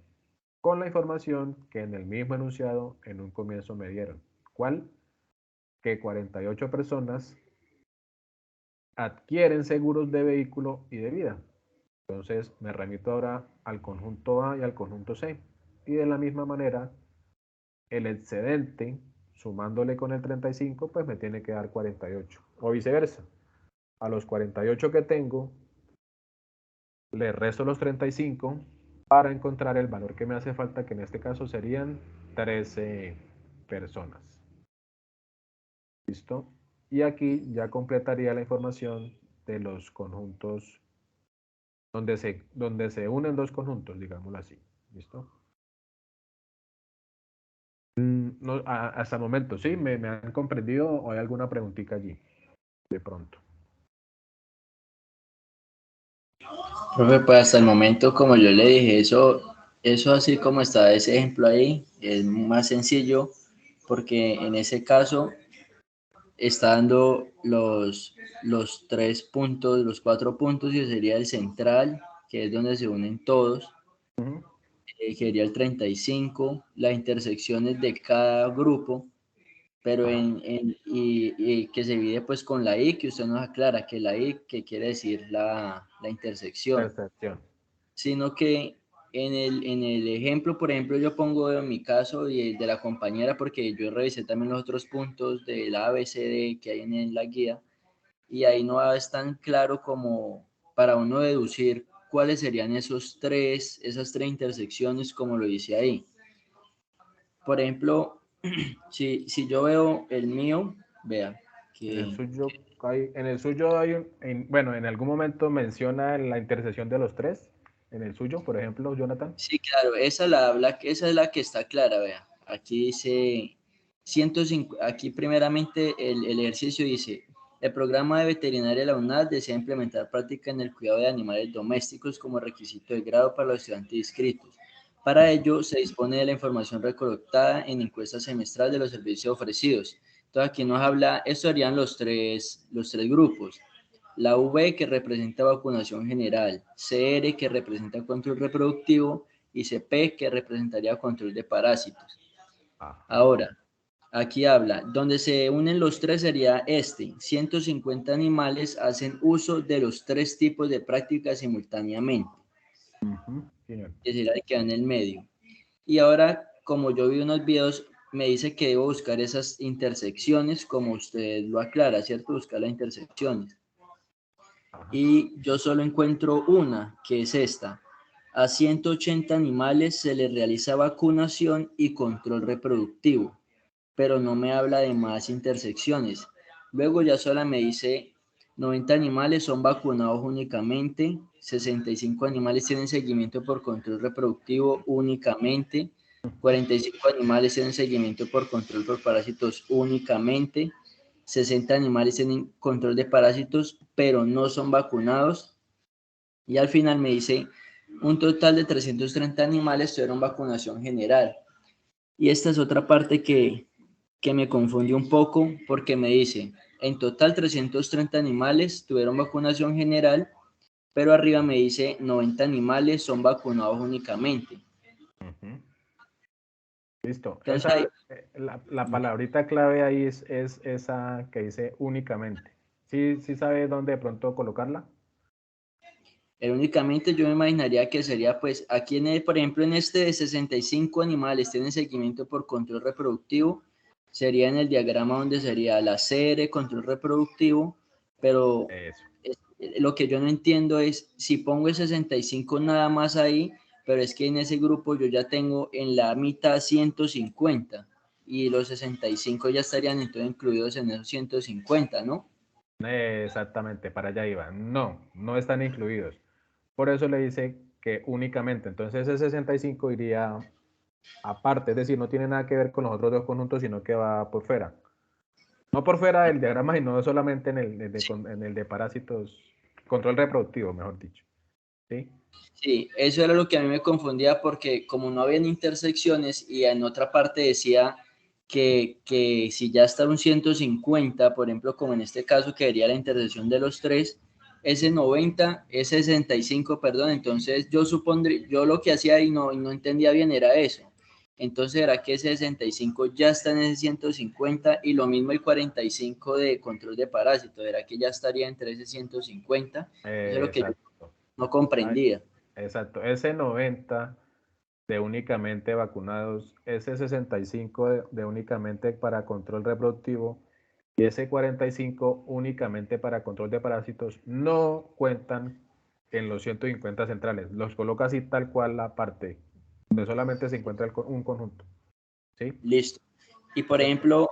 con la información que en el mismo enunciado en un comienzo me dieron. ¿Cuál? Que 48 personas adquieren seguros de vehículo y de vida. Entonces me remito ahora al conjunto A y al conjunto C. Y de la misma manera, el excedente, sumándole con el 35, pues me tiene que dar 48. O viceversa. A los 48 que tengo, le resto los 35 para encontrar el valor que me hace falta, que en este caso serían 13 personas. ¿Listo? Y aquí ya completaría la información de los conjuntos donde se unen dos conjuntos, digámoslo así. ¿Listo? No, hasta el momento, ¿sí? ¿Me han comprendido o hay alguna preguntita allí? De pronto. Profe, pues hasta el momento, como yo le dije, eso así como está ese ejemplo ahí, es más sencillo, porque en ese caso está dando los 3 puntos, los 4 puntos, y sería el central, que es donde se unen todos, Ujú. que sería el 35, las intersecciones de cada grupo, pero Ajá. y que se divide pues con la I, que usted nos aclara que la I, que quiere decir la intersección, Percepción. sino que en el ejemplo, por ejemplo, yo pongo en mi caso y el de la compañera, porque yo revisé también los otros puntos de la ABCD que hay en la guía, y ahí no es tan claro como para uno deducir cuáles serían esas tres intersecciones, como lo dice ahí. Por ejemplo, si yo veo el mío, vea En el que suyo hay bueno, en algún momento menciona la intersección de los tres. En el suyo, por ejemplo, Jonathan. sí, claro, esa es la que está clara, vea. Aquí dice 105, aquí primeramente el ejercicio dice, el programa de veterinaria de la UNAD desea implementar práctica en el cuidado de animales domésticos como requisito de grado para los estudiantes inscritos. Para ello, se dispone de la información recolectada en encuesta semestral de los servicios ofrecidos. Entonces, aquí nos habla, esto harían los tres grupos. La V, que representa vacunación general, CR, que representa control reproductivo, y CP, que representaría control de parásitos. Ajá. Ahora, aquí habla, donde se unen los tres sería 150 animales hacen uso de los tres tipos de prácticas simultáneamente, Ujú, señor. es decir, el que va en el medio. Y ahora, como yo vi unos videos, me dice que debo buscar esas intersecciones, como usted lo aclara, ¿cierto? Buscar las intersecciones. Ajá. Y yo solo encuentro una, que es esta. A 180 animales se les realiza vacunación y control reproductivo, pero no me habla de más intersecciones. Luego ya solo me dice 90 animales son vacunados únicamente, 65 animales tienen seguimiento por control reproductivo únicamente, 45 animales tienen seguimiento por control por parásitos únicamente, 60 animales tienen control de parásitos, pero no son vacunados. Y al final me dice, un total de 330 animales tuvieron vacunación general. Y esta es otra parte que me confundió un poco, porque me dice, en total 330 animales tuvieron vacunación general, pero arriba me dice 90 animales son vacunados únicamente. Ujú. Listo. Entonces ahí, La palabrita clave ahí es esa que dice únicamente. ¿Sí sabe dónde de pronto colocarla? El únicamente yo me imaginaría que sería, pues, aquí, por ejemplo, en este de 65 animales tienen seguimiento por control reproductivo, sería en el diagrama donde sería la CR, control reproductivo, pero Eso. lo que yo no entiendo es, si pongo el 65 nada más ahí, pero es que en ese grupo yo ya tengo en la mitad 150, y los 65 ya estarían entonces incluidos en esos 150, ¿no? Exactamente, para allá iba. No, no están incluidos. Por eso le dice que únicamente. Entonces ese 65 iría aparte, es decir, no tiene nada que ver con los otros dos conjuntos, sino que va por fuera. No por fuera del diagrama, sino solamente en el de parásitos, control reproductivo, mejor dicho. ¿Sí? Sí, eso era lo que a mí me confundía porque como no habían intersecciones y en otra parte decía que si ya está un 150, por ejemplo, como en este caso que sería la intersección de los tres, ese 90, ese 65, perdón, entonces yo supondría, yo lo que hacía y no entendía bien era eso. Entonces era que ese 65 ya está en ese 150 y lo mismo el 45 de control de parásitos, era que ya estaría entre ese 150. Eso es lo que yo Exacto. no comprendía. Exacto. Ese 90 de únicamente vacunados, ese 65 de únicamente para control reproductivo y ese 45 únicamente para control de parásitos no cuentan en los 150 centrales. Los coloca así tal cual la parte, donde solamente se encuentra un conjunto. ¿Sí? Listo. Y por ejemplo,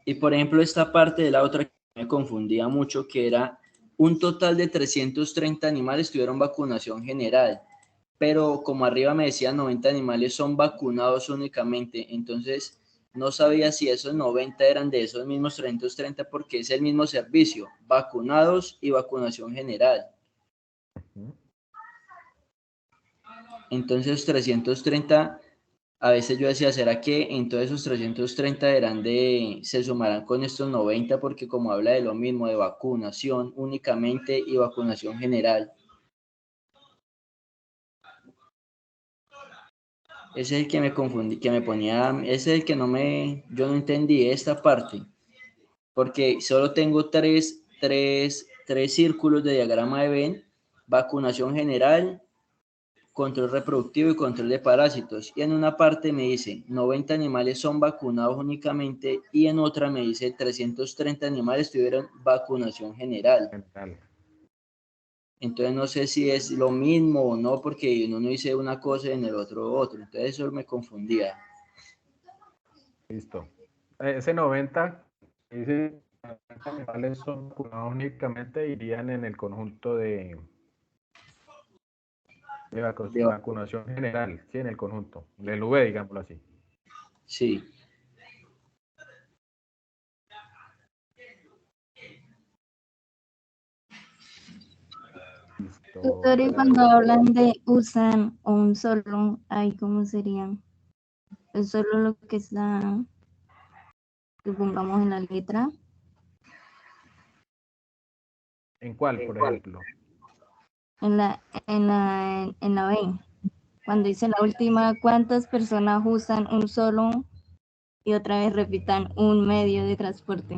esta parte de la otra que me confundía mucho, que era un total de 330 animales tuvieron vacunación general, pero como arriba me decía 90 animales son vacunados únicamente, entonces no sabía si esos 90 eran de esos mismos 330 porque es el mismo servicio, vacunados y vacunación general. Entonces 330, a veces yo decía, ¿será que en todos esos 330 se sumarán con estos 90? Porque como habla de lo mismo, de vacunación únicamente y vacunación general. Ese es el que me confundí, que me ponía, ese es el que yo no entendí esta parte, porque solo tengo tres círculos de diagrama de Venn, vacunación general, control reproductivo y control de parásitos. Y en una parte me dice 90 animales son vacunados únicamente y en otra me dice 330 animales tuvieron vacunación general. General. Entonces no sé si es lo mismo o no, porque en uno dice una cosa y en el otro otro. Entonces eso me confundía. Listo. Ese 90, dice 90 animales son vacunados únicamente, irían en el conjunto de De- vacunación general, sí, en el conjunto, del V, digámoslo así. Sí. Listo. Doctor, y cuando hablan de usan o un solo, ahí cómo serían. Es solo lo que está, que pongamos en la letra. ¿En cuál, por ejemplo? En la B. Cuando dice la última, ¿cuántas personas usan un solo? Y otra vez repitan un medio de transporte.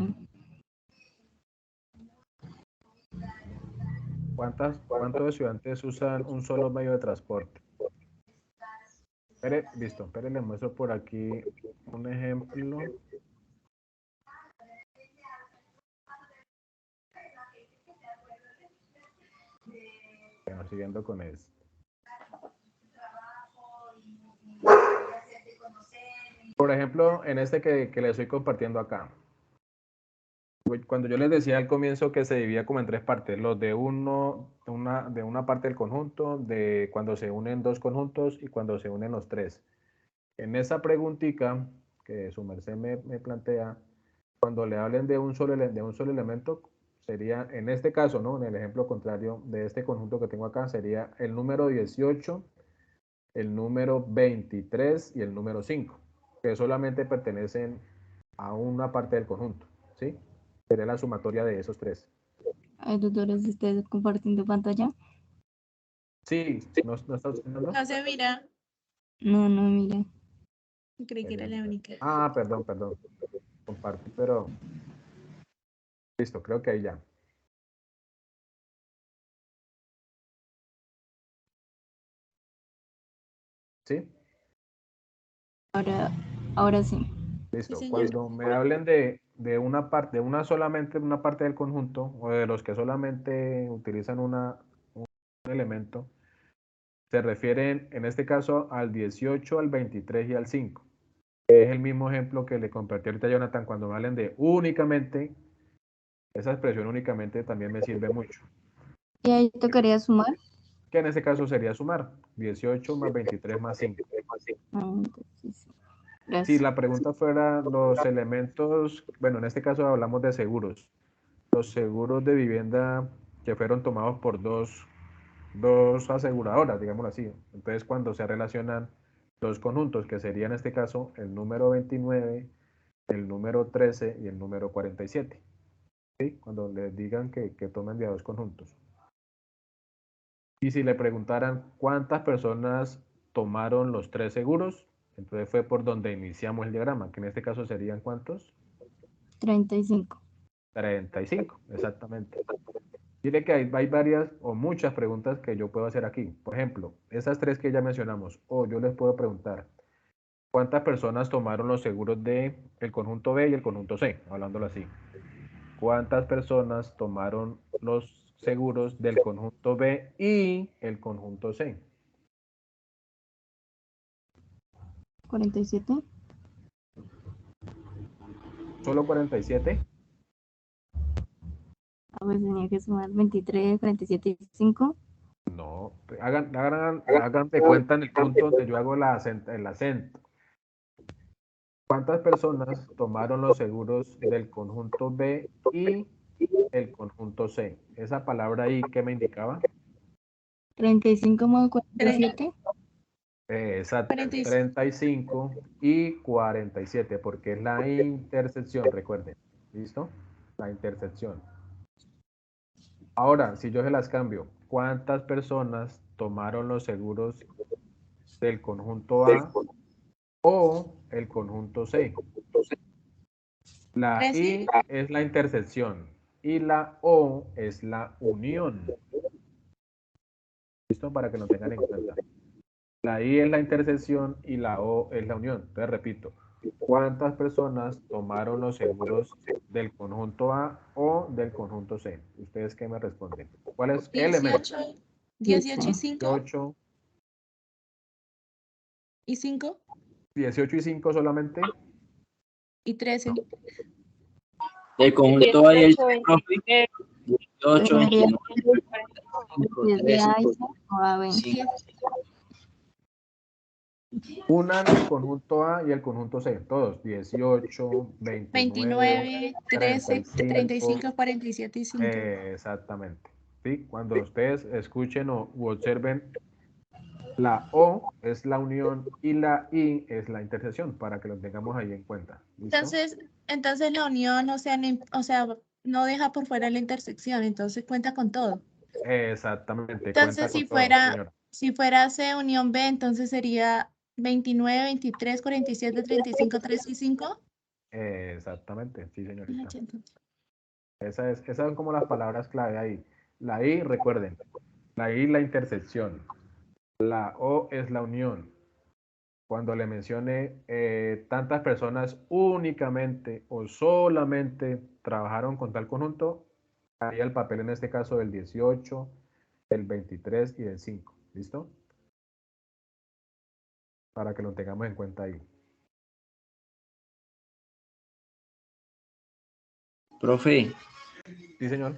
¿Cuántos estudiantes usan un solo medio de transporte? Listo, espere, le muestro por aquí un ejemplo. Bueno, siguiendo con esto. Por ejemplo, en este que le estoy compartiendo acá. Cuando yo les decía al comienzo que se dividía como en tres partes, los de una parte del conjunto, de cuando se unen dos conjuntos y cuando se unen los tres. En esa preguntita que su merced me plantea, cuando le hablen de un solo elemento, sería, en este caso, ¿no? En el ejemplo contrario de este conjunto que tengo acá, sería el número 18, el número 23 y el número 5, que solamente pertenecen a una parte del conjunto, ¿sí? Sería la sumatoria de esos tres. Ay, doctores, ¿ustedes compartiendo pantalla? Sí, ¿no está observando? No se mira. No, no, mire. Creí que era la única. Ah, perdón. Compartí, pero listo, creo que ahí ya. ¿Sí? Ahora sí. Listo. Sí, señor. Cuando me hablen de una parte, solamente una parte del conjunto, o de los que solamente utilizan un elemento, se refieren en este caso al 18, al 23 y al 5. Es el mismo ejemplo que le compartí ahorita a Jonathan cuando me hablen de únicamente. Esa expresión únicamente también me sirve mucho. ¿Y ahí tocaría sumar? Que en este caso sería sumar 18 más 23 más 5. Entonces, sí. Si Gracias. la pregunta fuera los elementos, bueno, en este caso hablamos de seguros. Los seguros de vivienda que fueron tomados por dos aseguradoras, digámoslo así. Entonces, cuando se relacionan dos conjuntos, que sería en este caso el número 29, el número 13 y el número 47. ¿Sí? Cuando les digan que tomen de a dos conjuntos. Y si le preguntaran cuántas personas tomaron los tres seguros, entonces fue por donde iniciamos el diagrama, que en este caso serían ¿cuántos? 35. 35, exactamente. Mire que hay varias o muchas preguntas que yo puedo hacer aquí. Por ejemplo, esas tres que ya mencionamos, o yo les puedo preguntar, ¿cuántas personas tomaron los seguros de el conjunto B y el conjunto C? Hablándolo así. ¿Cuántas personas tomaron los seguros del conjunto B y el conjunto C? 47. ¿Solo 47? A ver, tenía que sumar 23, 47 y 5. No, hagan de cuenta en el punto donde yo hago el acento. ¿Cuántas personas tomaron los seguros del conjunto B y el conjunto C? Esa palabra ahí, ¿qué me indicaba? 35 más 47. Exacto, 45. 35 y 47, porque es la intersección, recuerden. ¿Listo? La intersección. Ahora, si yo se las cambio, ¿cuántas personas tomaron los seguros del conjunto A o el conjunto C? La 13. I es la intersección y la O es la unión. ¿Listo? Para que lo tengan en cuenta. La I es la intersección y la O es la unión. Entonces, repito, ¿cuántas personas tomaron los seguros del conjunto A o del conjunto C? ¿Ustedes qué me responden? ¿Cuál es el elemento? 18 y 5 18, y 5 18 y 5 solamente. y 13. El conjunto ahí, el 18, profe, 18, 29, Si es de 13, A y C o A, 20. 5. Unan el conjunto A y el conjunto C. Todos. 18, 29, 29, 13, 35. 35, 47 y 5. Exactamente. ¿Sí? Cuando ustedes escuchen u observen, la O es la unión y la I es la intersección, para que lo tengamos ahí en cuenta. ¿Listo? Entonces la unión, no deja por fuera la intersección, entonces cuenta con todo. Exactamente. Entonces, Cuenta con todo, señora. si fuera C unión B, entonces sería 29, 23, 47, 35, 3 y 5. Exactamente. Sí, señorita. Esas son como las palabras clave ahí. La I, recuerden. La I, la intersección. La O es la unión. Cuando le mencione tantas personas únicamente o solamente trabajaron con tal conjunto, haría el papel en este caso del 18, del 23 y del 5. ¿Listo? Para que lo tengamos en cuenta ahí. Profe, Sí, señor.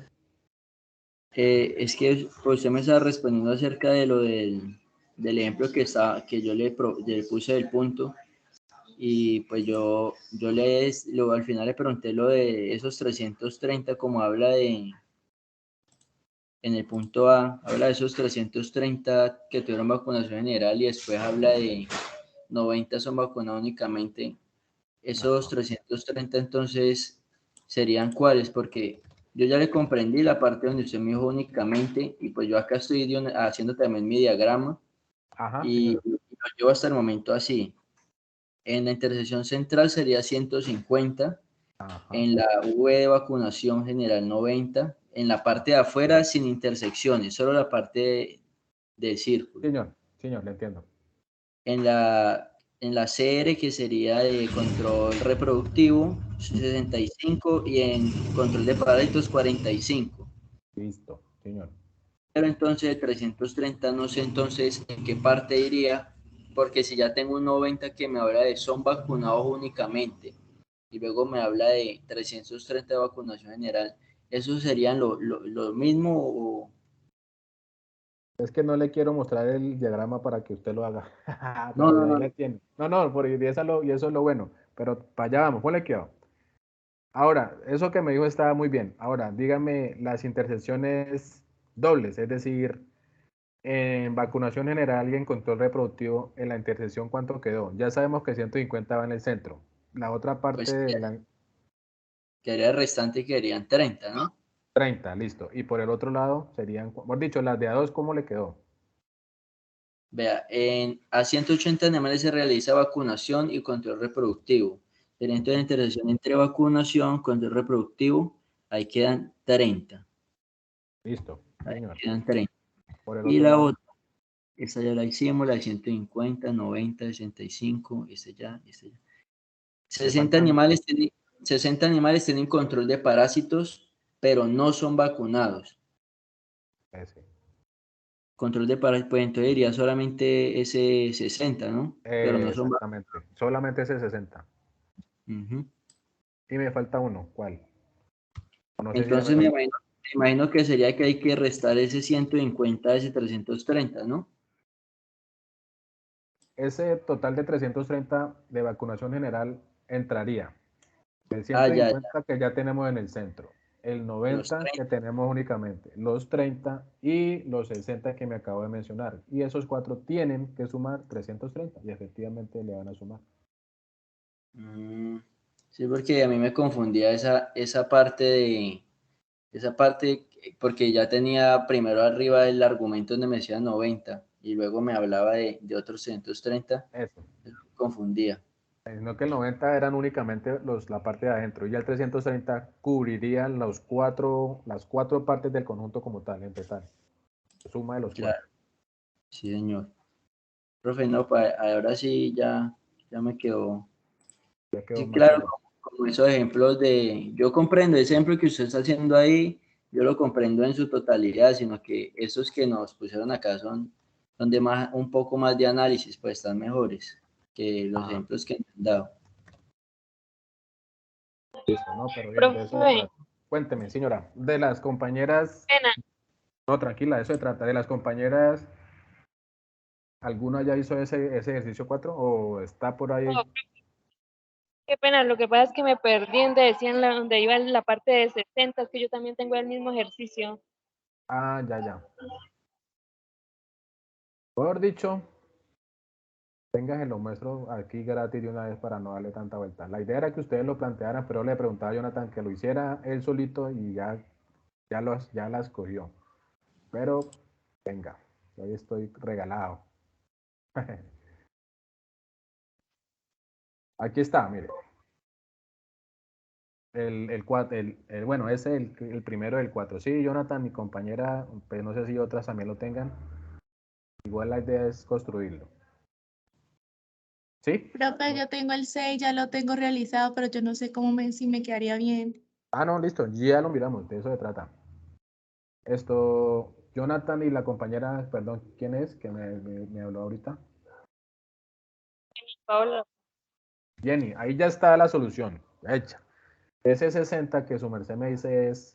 es que pues, usted me estaba respondiendo acerca de lo del ejemplo que yo le puse del punto. Y pues al final le pregunté lo de esos 330, como habla en el punto A, habla de esos 330 que tuvieron vacunación general y después habla de 90 son vacunados únicamente. Esos 330 entonces serían cuáles, porque yo ya le comprendí la parte donde usted me dijo únicamente y pues yo acá estoy haciendo también mi diagrama. Ajá, Y señor. lo llevo hasta el momento así. En la intersección central sería 150, Ajá. en la V de vacunación general 90, en la parte de afuera sin intersecciones, solo la parte del círculo. Señor, le entiendo. En la CR, que sería de control reproductivo, 65, y en control de parásitos, 45. Listo, señor. Pero entonces el 330 no sé entonces en qué parte iría, porque si ya tengo un 90 que me habla de son vacunados únicamente, y luego me habla de 330 de vacunación general, ¿eso serían lo mismo o...? Es que no le quiero mostrar el diagrama para que usted lo haga. No, Pero no, ahí no. le tiene. No, y eso es lo bueno. Pero para allá vamos, ponle cuidado. Ahora, eso que me dijo estaba muy bien. Ahora, dígame las intersecciones dobles, es decir, en vacunación general y en control reproductivo, en la intersección, ¿cuánto quedó? Ya sabemos que 150 va en el centro. La otra parte Pues de la quedaría el restante, quedarían 30, ¿no? 30, listo. Y por el otro lado serían, por dicho, las de A2, ¿cómo le quedó? Vea, a 180 animales se realiza vacunación y control reproductivo. Dentro de la intersección entre vacunación, control reproductivo, ahí quedan 30. Listo, Ahí señor. quedan 30. Por el Y otro la lado, otra, esa ya la hicimos, la de 150, 90, 65, esta ya, esta ya. le 60 faltan animales tienen, 60 animales tienen control de parásitos, pero no son vacunados. ese. Control de parásitos, pues entonces diría solamente ese 60, ¿no? Pero no son vacunados. Exactamente. Solamente ese 60. Ujú. Y me falta uno. ¿Cuál? O no sé si ya me Entonces lo... me imagino que sería que hay que restar ese 150 de ese 330, ¿no? Ese total de 330 de vacunación general entraría. El Ah, ya, 150 que ya tenemos en el centro. El los 90 que 30. tenemos únicamente. Los 30 y los 60 que me acabo de mencionar. Y esos cuatro tienen que sumar 330 y efectivamente le van a sumar. Sí, porque a mí me confundía esa parte, porque ya tenía primero arriba el argumento donde me decía 90 y luego me hablaba de otros 130, Eso. me confundía. No que el 90 eran únicamente la parte de adentro y ya el 330 cubriría las cuatro partes del conjunto como tal, en total. Suma de los Claro, cuatro. sí, señor. Profe, no, ahora sí ya me quedó. Ya quedó Sí, más claro, claro. como esos ejemplos yo comprendo ese ejemplo que usted está haciendo ahí, yo lo comprendo en su totalidad, sino que esos que nos pusieron acá son de un poco más de análisis, pues están mejores que los Ah, ejemplos que me han dado. listo, ¿no? Pero bien, de eso se Profe, trata. Cuénteme, señora, de las compañeras, pena. no, tranquila, de eso se trata. De las compañeras, ¿alguna ya hizo ese ejercicio 4 o está por ahí? Oh, qué pena, lo que pasa es que me perdí donde decían donde iba la parte de 60, es que yo también tengo el mismo ejercicio. Ah, ya. Por dicho, venga, se lo muestro aquí gratis de una vez para no darle tanta vuelta. La idea era que ustedes lo plantearan, pero le preguntaba a Jonathan que lo hiciera él solito y ya la escogió. Pero, venga, hoy estoy regalado. Aquí está, mire. Bueno, ese es el primero del 4. Sí, Jonathan, mi compañera, pues no sé si otras también lo tengan. Igual la idea es construirlo. ¿Sí? Profe, yo tengo el 6, ya lo tengo realizado, pero yo no sé si me quedaría bien. Ah, no, listo, ya lo miramos, de eso se trata. Esto, Jonathan y la compañera, perdón, ¿quién es? Que me habló ahorita. Paola, Jenny, ahí ya está la solución, hecha. Ese 60 que su merced me dice es,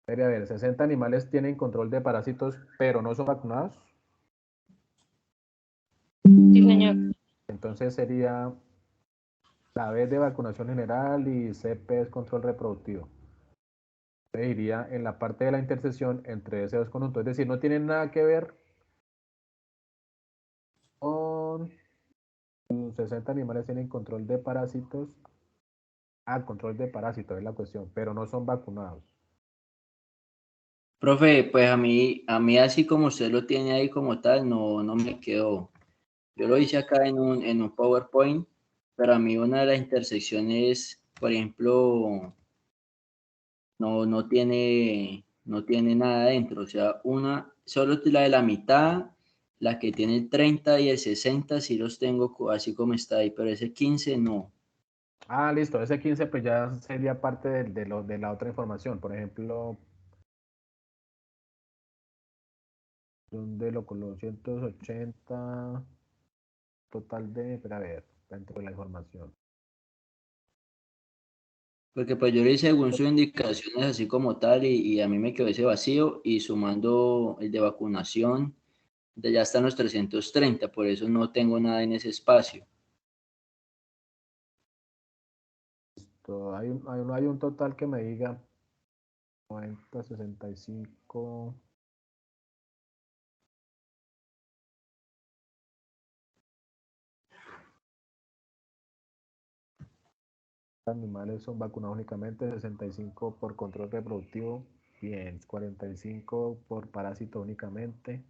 a ver, 60 animales tienen control de parásitos, pero no son vacunados. sí, señor. Entonces sería la B de vacunación general y CP es control reproductivo. Se iría en la parte de la intersección entre ese dos conjuntos, es decir, no tienen nada que ver con 60 animales tienen control de parásitos. Ah, control de parásitos es la cuestión, pero no son vacunados. Profe, pues a mí así como usted lo tiene ahí como tal, no me quedó. Yo lo hice acá en un PowerPoint, pero a mí una de las intersecciones, por ejemplo, no tiene nada dentro. O sea, solo la de la mitad La que tiene el 30 y el 60 sí los tengo así como está ahí, pero ese 15 no. Ah, listo. Ese 15 pues ya sería parte de la otra información. Por ejemplo, ¿dónde lo coloco? 180 total de, espera, a ver, dentro de la información. Porque pues yo le hice según sus indicaciones así como tal y a mí me quedó ese vacío y sumando el de vacunación, de ya están los 330, por eso no tengo nada en ese espacio. Hay un total que me diga 90, 65. Animales son vacunados únicamente, 65 por control reproductivo, bien, 45 por parásito únicamente,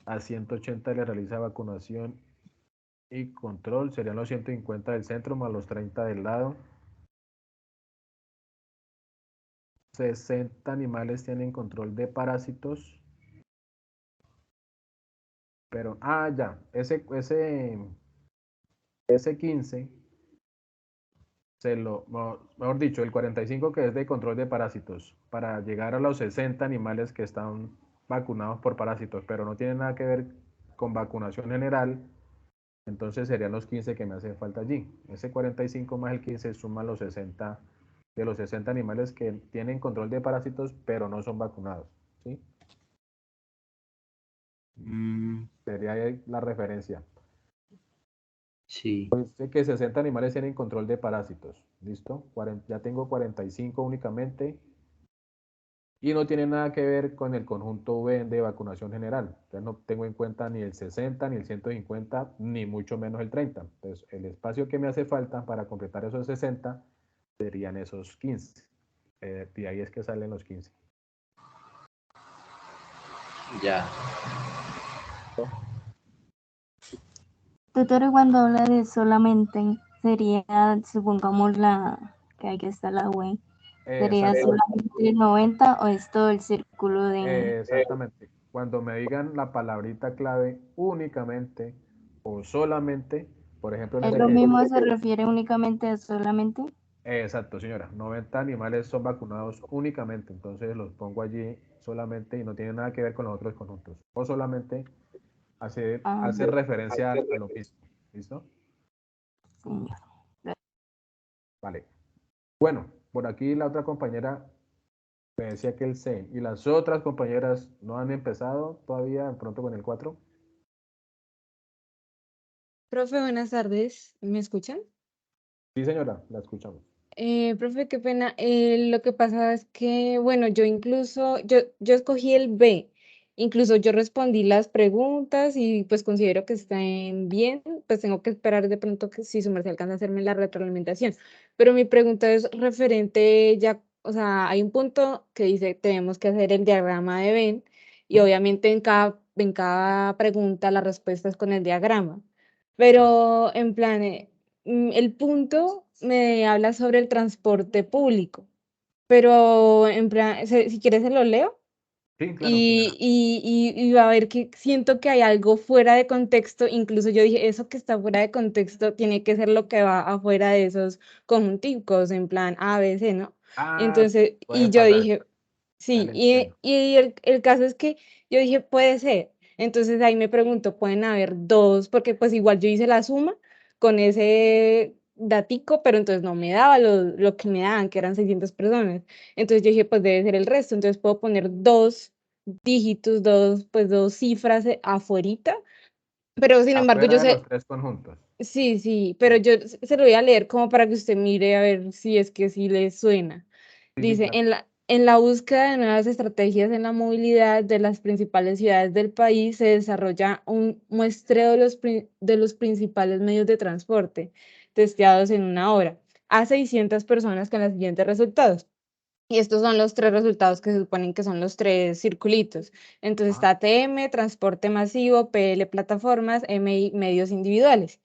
a 180 le realiza vacunación y control, serían los 150 del centro más los 30 del lado. 60 animales tienen control de parásitos, pero, ya, ese 15 mejor dicho, el 45 que es de control de parásitos, para llegar a los 60 animales que están vacunados por parásitos, pero no tiene nada que ver con vacunación general, entonces serían los 15 que me hacen falta allí. Ese 45 más el 15 suma los 60, de los 60 animales que tienen control de parásitos, pero no son vacunados, ¿sí? Sería ahí la referencia. Sí. Pues sé que 60 animales tienen control de parásitos, ¿listo? Ya tengo 45 únicamente y no tiene nada que ver con el conjunto V de vacunación general. Entonces no tengo en cuenta ni el 60, ni el 150, ni mucho menos el 30. Entonces el espacio que me hace falta para completar esos 60 serían esos 15. De ahí es que salen los 15. Ya. Tutor, cuando habla de solamente, sería, supongamos que aquí está la web, sería Exactamente. solamente 90 o es todo el círculo de... Exactamente. Cuando me digan la palabrita clave únicamente o solamente, por ejemplo, en ¿Es ese lo que... mismo, se refiere únicamente a solamente? Exacto, señora. 90 animales son vacunados únicamente, entonces los pongo allí solamente y no tiene nada que ver con los otros conjuntos. O solamente hace referencia a lo mismo. ¿Listo? Señor. Vale. Bueno, por aquí la otra compañera me decía que el 6 y las otras compañeras no han empezado todavía, de pronto con el 4. Profe, buenas tardes. ¿Me escuchan? Sí, señora, la escuchamos. Profe, qué pena. Lo que pasa es que, bueno, yo escogí el B. Incluso yo respondí las preguntas y pues considero que están bien. Pues tengo que esperar de pronto que si su merced alcanza a hacerme la retroalimentación. Pero mi pregunta es referente ya, o sea, hay un punto que dice tenemos que hacer el diagrama de Venn y obviamente en cada pregunta la respuesta es con el diagrama. Pero en plan, el punto me habla sobre el transporte público, pero en plan, si quieres se lo leo Sí, claro, señora. y va a ver que siento que hay algo fuera de contexto, incluso yo dije, eso que está fuera de contexto tiene que ser lo que va afuera de esos conjuntivos, en plan A, B, C, ¿no? Entonces, Puede y yo pasar, dije, ya sí, le y, entiendo. y el caso es que yo dije, puede ser. Entonces ahí me pregunto, ¿pueden haber dos? Porque pues igual yo hice la suma con ese datico, pero entonces no me daba lo que me daban, que eran 600 personas. Entonces yo dije, pues debe ser el resto. Entonces puedo poner dos dígitos, dos cifras afuerita. Pero sin embargo, Afuera yo de los sé, 3 conjuntos. sí, pero yo se lo voy a leer como para que usted mire a ver si es que sí le suena. Sí, sí, Dice, claro. en la búsqueda de nuevas estrategias en la movilidad de las principales ciudades del país, se desarrolla un muestreo de los principales medios de transporte testeados en una hora a 600 personas con los siguientes resultados. Y estos son los tres resultados que se suponen que son los tres circulitos. Entonces Ajá. está TM, transporte masivo, PL, plataformas, MI, medios individuales.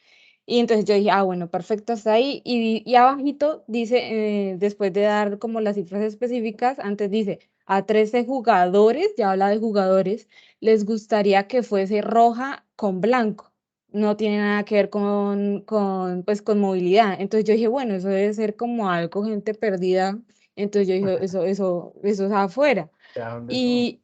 Y entonces yo dije, bueno, perfecto, hasta ahí. Y abajito dice, después de dar como las cifras específicas, antes dice, a 13 jugadores, ya habla de jugadores, les gustaría que fuese roja con blanco. No tiene nada que ver pues, con movilidad. Entonces yo dije, bueno, eso debe ser como algo, gente perdida. Entonces yo dije, eso es afuera. ¿A dónde son? Y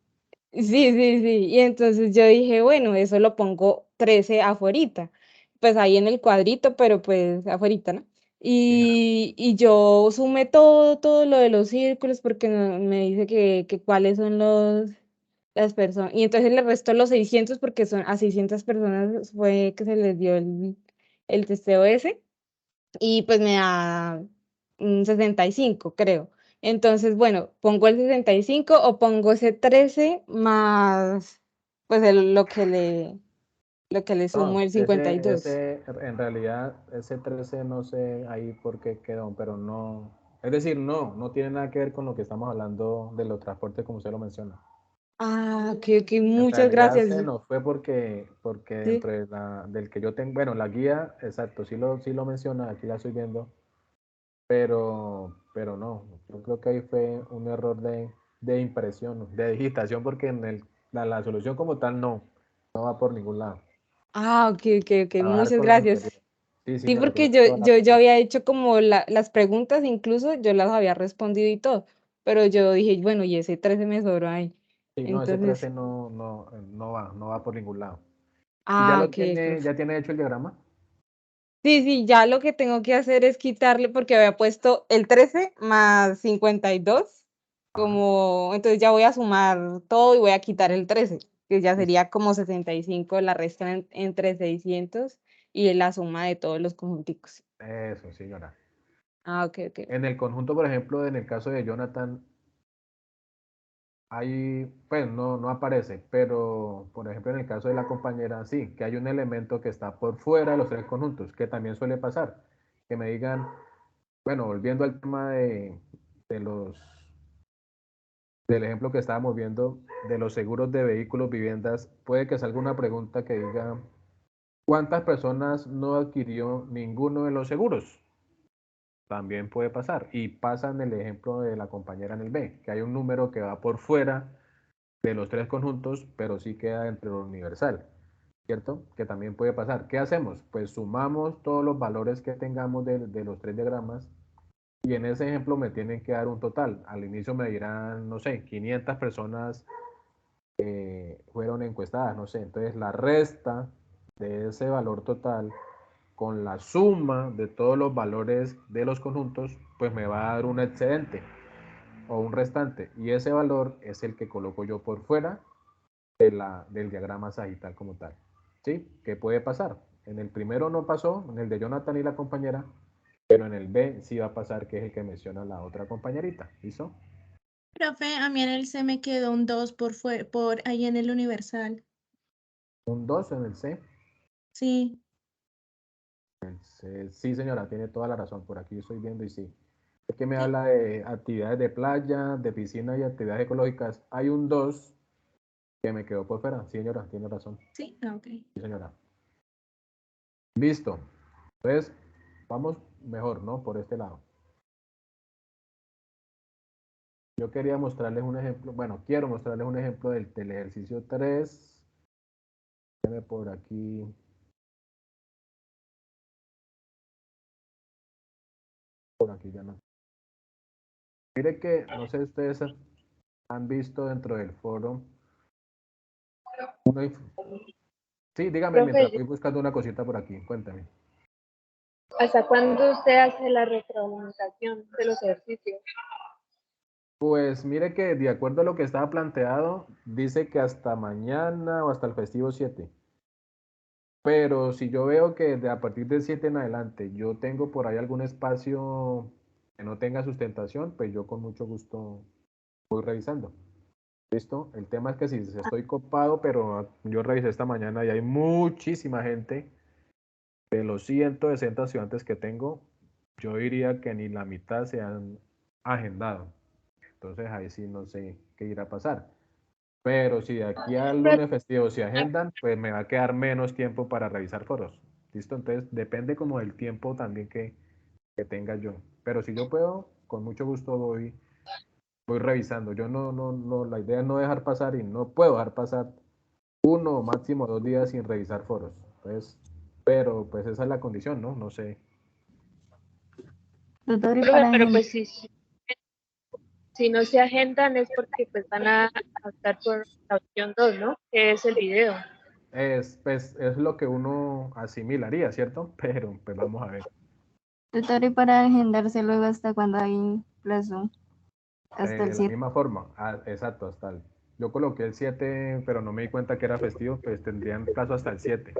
sí, sí, sí. Y entonces yo dije, bueno, eso lo pongo 13 afuerita. Pues ahí en el cuadrito, pero pues afuerita, ¿no? Mira, Y yo sumé todo lo de los círculos porque me dice que cuáles son las personas. Y entonces le restó los 600 porque son a 600 personas fue que se les dio el testeo ese. Y pues me da 65, creo. Entonces, bueno, pongo el 65 o pongo ese 13 más pues lo que le sumo no, el 52. en realidad, ese 13 no sé ahí por qué quedó, pero no, es decir, no tiene nada que ver con lo que estamos hablando de los transportes como usted lo menciona. Ah, ok, ok, En muchas realidad gracias. se nos fue porque Sí. dentro del que yo tengo, bueno, la guía, exacto, sí lo menciona, aquí la estoy viendo, pero no, yo creo que ahí fue un error de impresión, de digitación, porque la solución como tal no va por ningún lado. Ah, ok, ok, ok, Trabajar muchas con las gracias. anteriores. Sí, Sí, señora, porque tiene yo, toda la yo, yo razón. había hecho como las preguntas, incluso yo las había respondido y todo, pero yo dije, bueno, y ese 13 me sobró ahí. Sí, no, ese Entonces, 13 no va por ningún lado. ¿Y ah, ok, profe. ya tiene hecho el diagrama? Sí, sí, ya lo que tengo que hacer es quitarle, porque había puesto el 13 más 52, Ajá, como, entonces ya voy a sumar todo y voy a quitar el 13, que ya listo. sería como 65, la resta entre 600 y la suma de todos los conjunticos. Eso, señora. Ah, ok, ok. En el conjunto, por ejemplo, en el caso de Jonathan, ahí, pues no aparece, pero por ejemplo en el caso de la compañera, sí, que hay un elemento que está por fuera de los tres conjuntos, que también suele pasar, que me digan, bueno, volviendo al tema de los, del ejemplo que estábamos viendo, de los seguros de vehículos, viviendas, puede que salga una pregunta que diga, ¿cuántas personas no adquirió ninguno de los seguros? También puede pasar, y pasa en el ejemplo de la compañera en el B, que hay un número que va por fuera de los tres conjuntos, pero sí queda entre lo universal, ¿cierto? Que también puede pasar. ¿Qué hacemos? Pues sumamos todos los valores que tengamos de los tres diagramas y en ese ejemplo me tienen que dar un total. Al inicio me dirán, no sé, 500 personas fueron encuestadas, no sé. Entonces la resta de ese valor total con la suma de todos los valores de los conjuntos, pues me va a dar un excedente o un restante. Y ese valor es el que coloco yo por fuera del diagrama sagital como tal. ¿Sí? ¿Qué puede pasar? En el primero no pasó, en el de Jonathan y la compañera, pero en el B sí va a pasar, que es el que menciona la otra compañerita. ¿Listo? Profe, a mí en el C me quedó un 2 por ahí en el universal. Un 2 en el C. Sí. Sí, señora, tiene toda la razón. Por aquí estoy viendo y sí. Es que me habla de actividades de playa, de piscina y actividades ecológicas. Hay un 2 que me quedó por fuera. Sí, señora, tiene razón. Sí, ah, ok. Sí, señora. Listo. Entonces, vamos mejor, ¿no? Por este lado. Yo quería mostrarles un ejemplo, bueno, quiero mostrarles un ejemplo del ejercicio 3. Déjenme por aquí. Por aquí ya no. Mire que, no sé si ustedes han visto dentro del foro. Sí, dígame mientras Profe, voy buscando una cosita por aquí. Cuéntame. ¿hasta cuándo usted hace la retroalimentación de los ejercicios? Pues mire que de acuerdo a lo que estaba planteado, dice que hasta mañana o hasta el festivo 7. Pero si yo veo que a partir del 7 en adelante yo tengo por ahí algún espacio que no tenga sustentación, pues yo con mucho gusto voy revisando. ¿Listo? El tema es que si estoy copado, pero yo revisé esta mañana y hay muchísima gente. De los 160 estudiantes que tengo, yo diría que ni la mitad se han agendado. Entonces ahí sí no sé qué irá a pasar. Pero si de aquí al Pero, lunes festivo se agendan, pues me va a quedar menos tiempo para revisar foros. ¿Listo? Entonces depende como del tiempo también que tenga yo. Pero si yo puedo, con mucho gusto voy revisando. Yo no, la idea es no dejar pasar y no puedo dejar pasar 1 o máximo 2 días sin revisar foros. Entonces, pero pues esa es la condición, ¿no? No sé. Tutor, y Profe, para pero agendar, pues si no se agendan es porque pues van a optar por la opción 2, ¿no? Que es el video. Pues, es lo que uno asimilaría, ¿cierto? Pero pues vamos a ver. tutor, y para agendarse luego hasta cuando hay plazo, hasta el De la 7. misma forma, exacto, yo coloqué el 7, pero no me di cuenta que era festivo, pues tendrían plazo hasta el 7.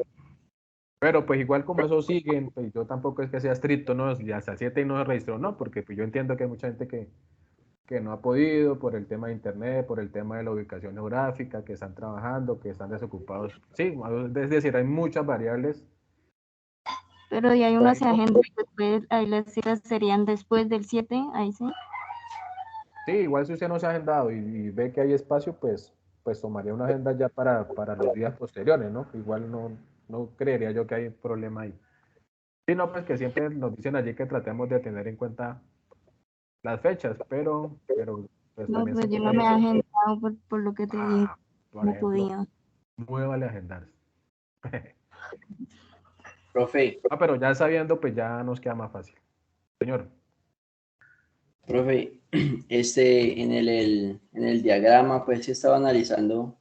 Pero pues igual como eso siguen, pues yo tampoco es que sea estricto, no, ya hasta el 7 y no se registró, no, porque pues yo entiendo que hay mucha gente que no ha podido por el tema de internet, por el tema de la ubicación geográfica, que están trabajando, que están desocupados. Sí, es decir, hay muchas variables. Pero y ahí Por uno ahí se agenda, después, ahí las citas serían después del 7, ahí sí. sí, igual si usted no se ha agendado y ve que hay espacio, pues tomaría una agenda ya para los días posteriores, ¿no? Igual no creería yo que hay problema ahí. Sí, no, pues que siempre nos dicen allí que tratemos de tener en cuenta las fechas, pero pues No, también se pues yo no puede me he decir, agendado por lo que te dije, por no ejemplo, podía. muy vale agendarse. Profe, Pero ya sabiendo, pues ya nos queda más fácil. Señor, profe, en el diagrama, pues sí estaba analizando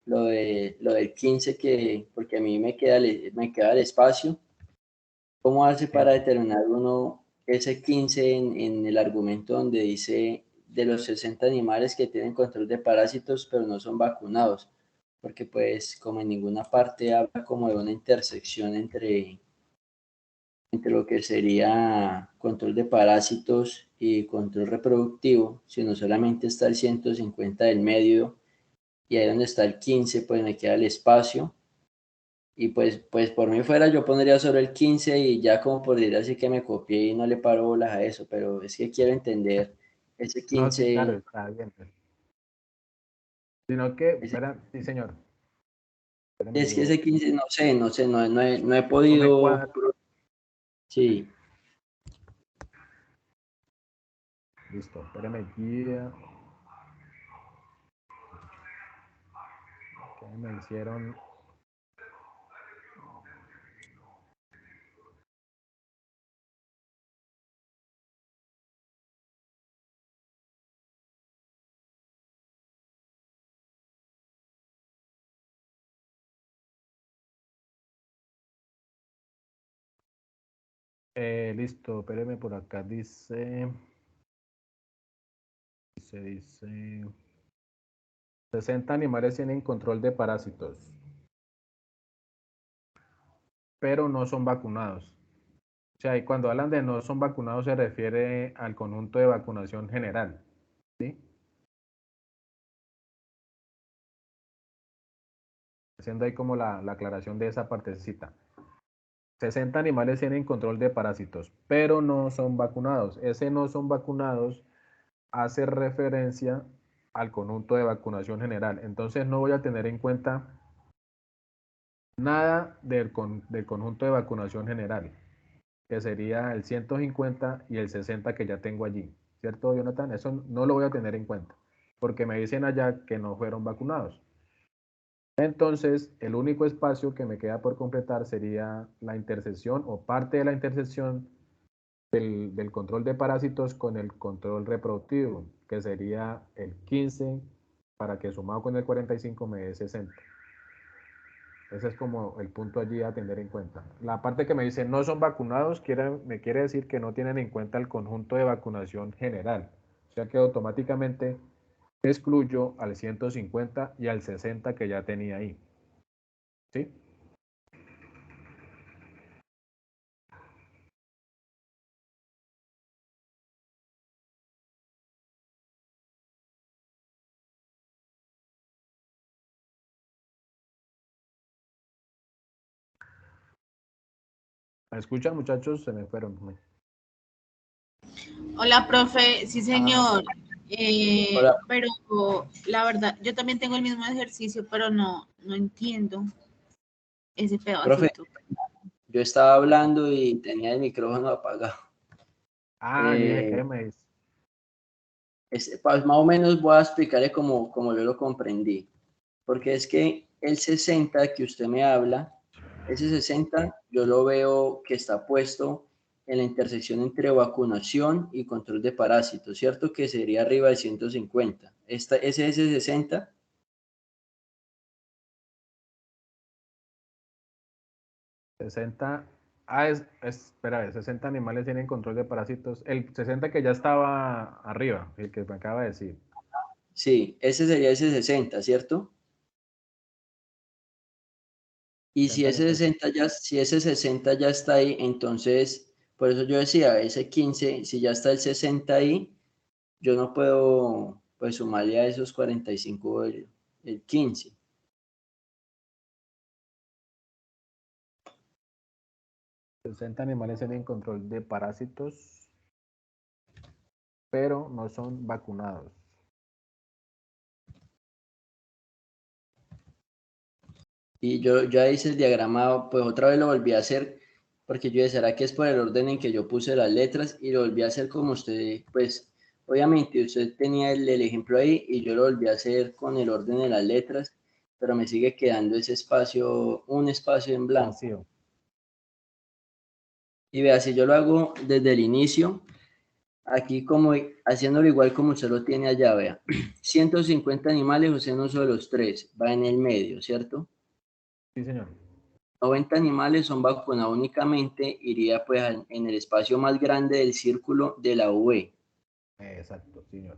lo del 15 porque a mí me queda el espacio. ¿Cómo hace sí. para determinar uno ese 15 en el argumento donde dice de los 60 animales que tienen control de parásitos pero no son vacunados? Porque pues como en ninguna parte habla como de una intersección entre lo que sería control de parásitos y control reproductivo, sino solamente está el 150 del medio y ahí donde está el 15 pues me queda el espacio. Y pues por mí fuera yo pondría sobre el 15 y ya como por decir así que me copié y no le paro bolas a eso, pero es que quiero entender ese No, sí, claro, 15, está bien. Sino que, ese- espera, sí, señor. Espérame, es que ese 15 no he no me podido, cuadra. sí, Listo, espérame, guía. Que me hicieron. Listo, espéreme por acá. Dice, 60 animales tienen control de parásitos, pero no son vacunados. O sea, y cuando hablan de no son vacunados se refiere al conjunto de vacunación general, ¿sí? Haciendo ahí como la aclaración de esa partecita. 60 animales tienen control de parásitos, pero no son vacunados. Ese no son vacunados hace referencia al conjunto de vacunación general. Entonces no voy a tener en cuenta nada del conjunto de vacunación general, que sería el 150 y el 60 que ya tengo allí. ¿Cierto, Jonathan? Eso no lo voy a tener en cuenta, porque me dicen allá que no fueron vacunados. Entonces, el único espacio que me queda por completar sería la intersección o parte de la intersección del control de parásitos con el control reproductivo, que sería el 15 para que sumado con el 45 me dé 60. Ese es como el punto allí a tener en cuenta. La parte que me dice no son vacunados me quiere decir que no tienen en cuenta el conjunto de vacunación general. O sea que automáticamente excluyo al 150 y al 60 que ya tenía ahí. ¿Sí? ¿Me escuchan, muchachos? Se me fueron. Hola, profe. Sí, señor. hola, Pero la verdad, yo también tengo el mismo ejercicio, pero no entiendo ese profe, pedacito. yo estaba hablando y tenía el micrófono apagado. Yo dije, ¿qué me dice? Pues, más o menos voy a explicarle como yo lo comprendí. Porque es que el 60 que usted me habla, ese 60 yo lo veo que está puesto en la intersección entre vacunación y control de parásitos, ¿cierto? Que sería arriba de 150. ¿Ese es ese 60? 60. Espera, 60 animales tienen control de parásitos. El 60 que ya estaba arriba, el que me acaba de decir. Sí, ese sería ese 60, ¿cierto? Y si 60 ese animales. 60 ya, si ese 60 ya está ahí, entonces, por eso yo decía, ese 15, si ya está el 60 ahí, yo no puedo, pues, sumarle a esos 45 el 15. 60 animales tienen control de parásitos, pero no son vacunados. Y yo ya hice el diagrama, pues otra vez lo volví a hacer, porque yo decía, ¿será que es por el orden en que yo puse las letras? Y lo volví a hacer como usted, pues, obviamente usted tenía el ejemplo ahí y yo lo volví a hacer con el orden de las letras, pero me sigue quedando ese espacio, un espacio en blanco. Vacío. Y vea, si yo lo hago desde el inicio, aquí como haciéndolo igual como usted lo tiene allá, vea, 150 animales, usted no usa los tres, va en el medio, ¿cierto? Sí, señor. 90 animales son vacunados únicamente, iría pues en el espacio más grande del círculo de la V. Exacto, señor.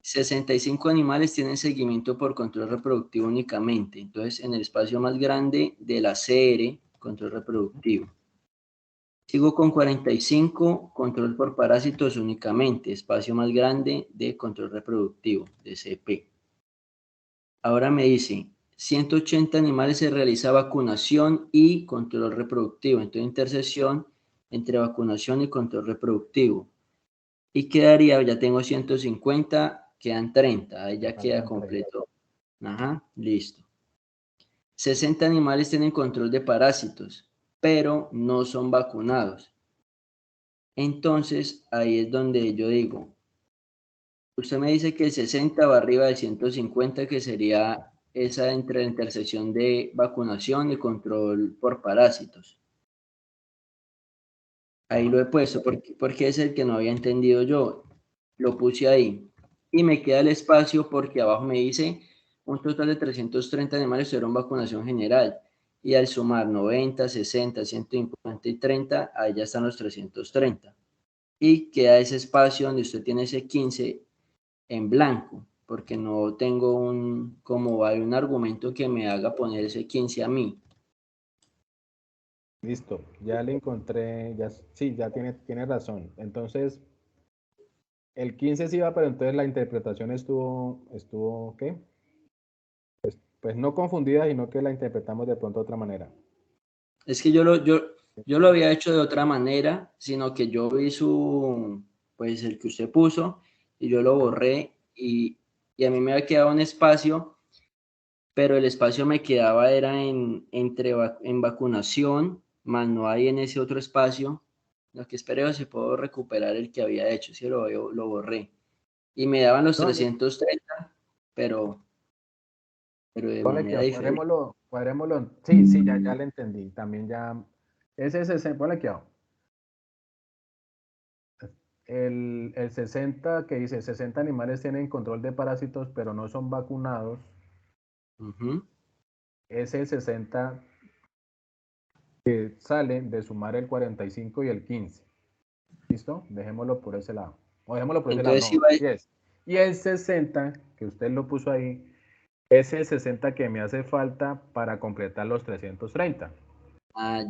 65 animales tienen seguimiento por control reproductivo únicamente, entonces en el espacio más grande de la CR, control reproductivo. Sigo con 45, control por parásitos únicamente, espacio más grande de control reproductivo, de CP. Ahora me dice, 180 animales se realiza vacunación y control reproductivo. Entonces, intersección entre vacunación y control reproductivo. Y quedaría, ya tengo 150, quedan 30. Ahí ya queda completo. Ajá, listo. 60 animales tienen control de parásitos, pero no son vacunados. Entonces, ahí es donde yo digo, usted me dice que el 60 va arriba de 150, que sería esa entre la intersección de vacunación y control por parásitos. Ahí lo he puesto porque es el que no había entendido yo. Lo puse ahí. Y me queda el espacio porque abajo me dice un total de 330 animales tuvieron vacunación general. Y al sumar 90, 60, 150 y 30, ahí ya están los 330. Y queda ese espacio donde usted tiene ese 15 en blanco, porque no tengo un argumento que me haga poner ese 15 a mí. Listo, ya le encontré, ya, sí, ya tiene razón. Entonces, el 15 sí va, pero entonces la interpretación estuvo, ¿qué? Pues no confundida, sino que la interpretamos de pronto de otra manera. Es que yo lo había hecho de otra manera, sino que yo vi pues el que usted puso, y yo lo borré, y a mí me había quedado un espacio, pero el espacio me quedaba era en vacunación, más no hay en ese otro espacio. Lo que espero es si puedo recuperar el que había hecho, si lo borré. Y me daban los No, 330, pero de ponle que manera diferente. cuadrémoslo. Sí, sí, ya le entendí. También ya, ese 60, ponle que el 60 que dice 60 animales tienen control de parásitos, pero no son vacunados. Ese 60 que sale de sumar el 45 y el 15. ¿Listo? Dejémoslo por ese lado. O dejémoslo por ese lado, Entonces no, iba, así es. Y el 60, que usted lo puso ahí, es el 60 que me hace falta para completar los 330.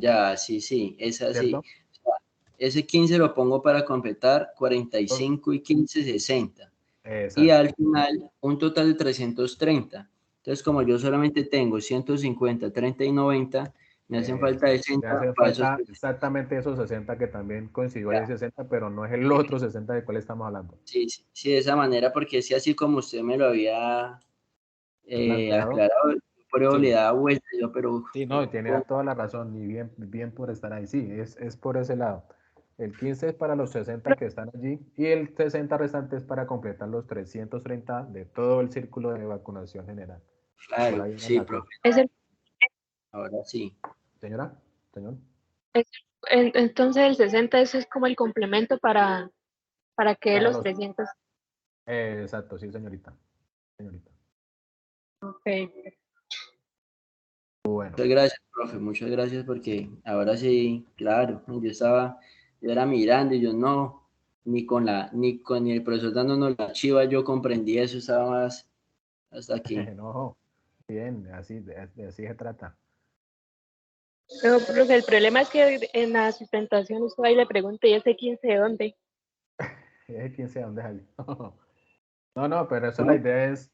ya, sí, es así. ¿Cierto? O sea, ese 15 lo pongo para completar 45 y 15, 60. Y Exacto. al final, un total de 330. Entonces, como yo solamente tengo 150, 30 y 90, me hacen falta Exacto. Le 60 hace para esos falta 3. exactamente esos 60 que también coincidió ahí Ya, el 60, pero no es el otro 60 del cual estamos hablando. sí, de esa manera, porque si así como usted me lo había Planteado. aclarado, por eso le Sí, daba vuelta yo, sí, no, tiene ¿cómo? toda la razón y bien por estar ahí. Sí, es por ese lado. El 15 es para los 60 que están allí y el 60 restante es para completar los 330 de todo el círculo de vacunación general. Por Claro, ahí sí, la cosa. profe, Es el, ahora sí. Señora, señor. es entonces el 60 eso es como el complemento para que Para los los... 300. exacto, sí, señorita. Señorita. Ok. Bueno, Muchas gracias, profe, muchas gracias porque ahora sí, claro, yo era mirando y yo no, ni el profesor dándonos la chiva, yo comprendí eso, estaba más hasta aquí. no, bien, así, de así se trata. No, profe, el problema es que en la sustentación usted va y le pregunta, ¿y ese 15 de dónde? Es 15 a dónde salió. No, no, pero eso la ¿No? idea es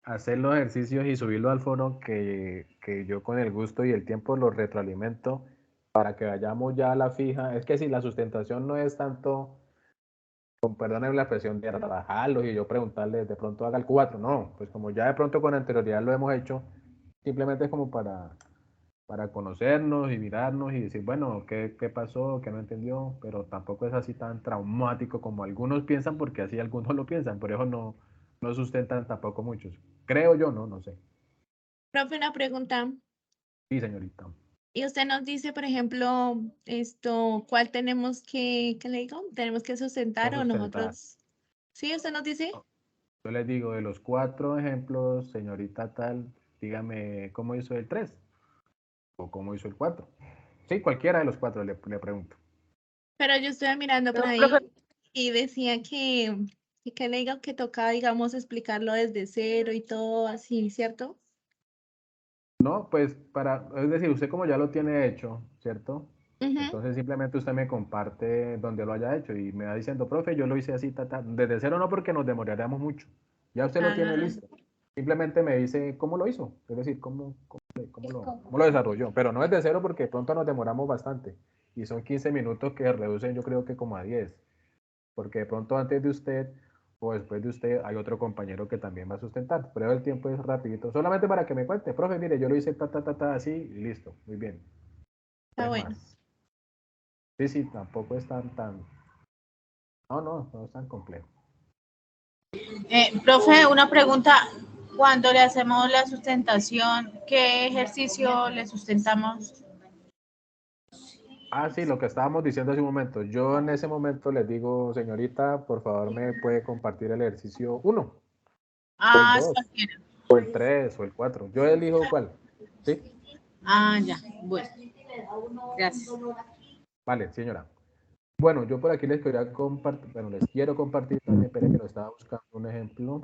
hacer los ejercicios y subirlo al foro que yo con el gusto y el tiempo lo retroalimento para que vayamos ya a la fija. Es que si la sustentación no es tanto, con perdón la expresión, de trabajarlos y yo preguntarles de pronto haga el 4, no, pues como ya de pronto con anterioridad lo hemos hecho, simplemente es como para conocernos y mirarnos y decir, bueno, ¿qué pasó? ¿Qué no entendió? Pero tampoco es así tan traumático como algunos piensan, porque así algunos lo piensan, por eso no sustentan tampoco muchos. Creo yo, no sé. Profe, una pregunta. Sí, señorita. Y usted nos dice, por ejemplo, ¿cuál tenemos qué le digo? ¿Tenemos que No sustentar o sustentar. nosotros? ¿Sí, usted nos dice? Yo les digo, de los 4 ejemplos, señorita tal, dígame cómo hizo el 3 o cómo hizo el 4. Sí, cualquiera de los 4 le pregunto. Pero yo estuve mirando por No, profe, ahí y decía que le digo que tocaba, digamos, explicarlo desde cero y todo así, ¿cierto? No, pues es decir, usted como ya lo tiene hecho, ¿cierto? Ujú. Entonces simplemente usted me comparte donde lo haya hecho y me va diciendo, profe, yo lo hice así, desde cero no porque nos demoraríamos mucho. Ya usted lo tiene Ah, listo. Simplemente me dice cómo lo hizo, es decir, cómo lo desarrolló. Pero no desde cero porque de pronto nos demoramos bastante. Y son 15 minutos que reducen yo creo que como a 10. Porque de pronto antes de usted o después de usted hay otro compañero que también va a sustentar. Pero el tiempo es rapidito. Solamente para que me cuente, profe, mire, yo lo hice así y listo. Muy bien. No está es bueno. más. Sí, sí, tampoco es tan... No es tan complejo. Profe, una pregunta. Cuando le hacemos la sustentación, ¿qué ejercicio le sustentamos? Ah, sí, lo que estábamos diciendo hace un momento. Yo en ese momento les digo, señorita, por favor me puede compartir el ejercicio 1, o el Ah, es 2, cualquiera. o el 3, o el 4. Yo elijo cuál. ¿Sí? Ah, ya. Bueno, gracias. Vale, señora. Bueno, yo por aquí les quería compartir, bueno, les quiero compartir también, espere que lo estaba buscando un ejemplo.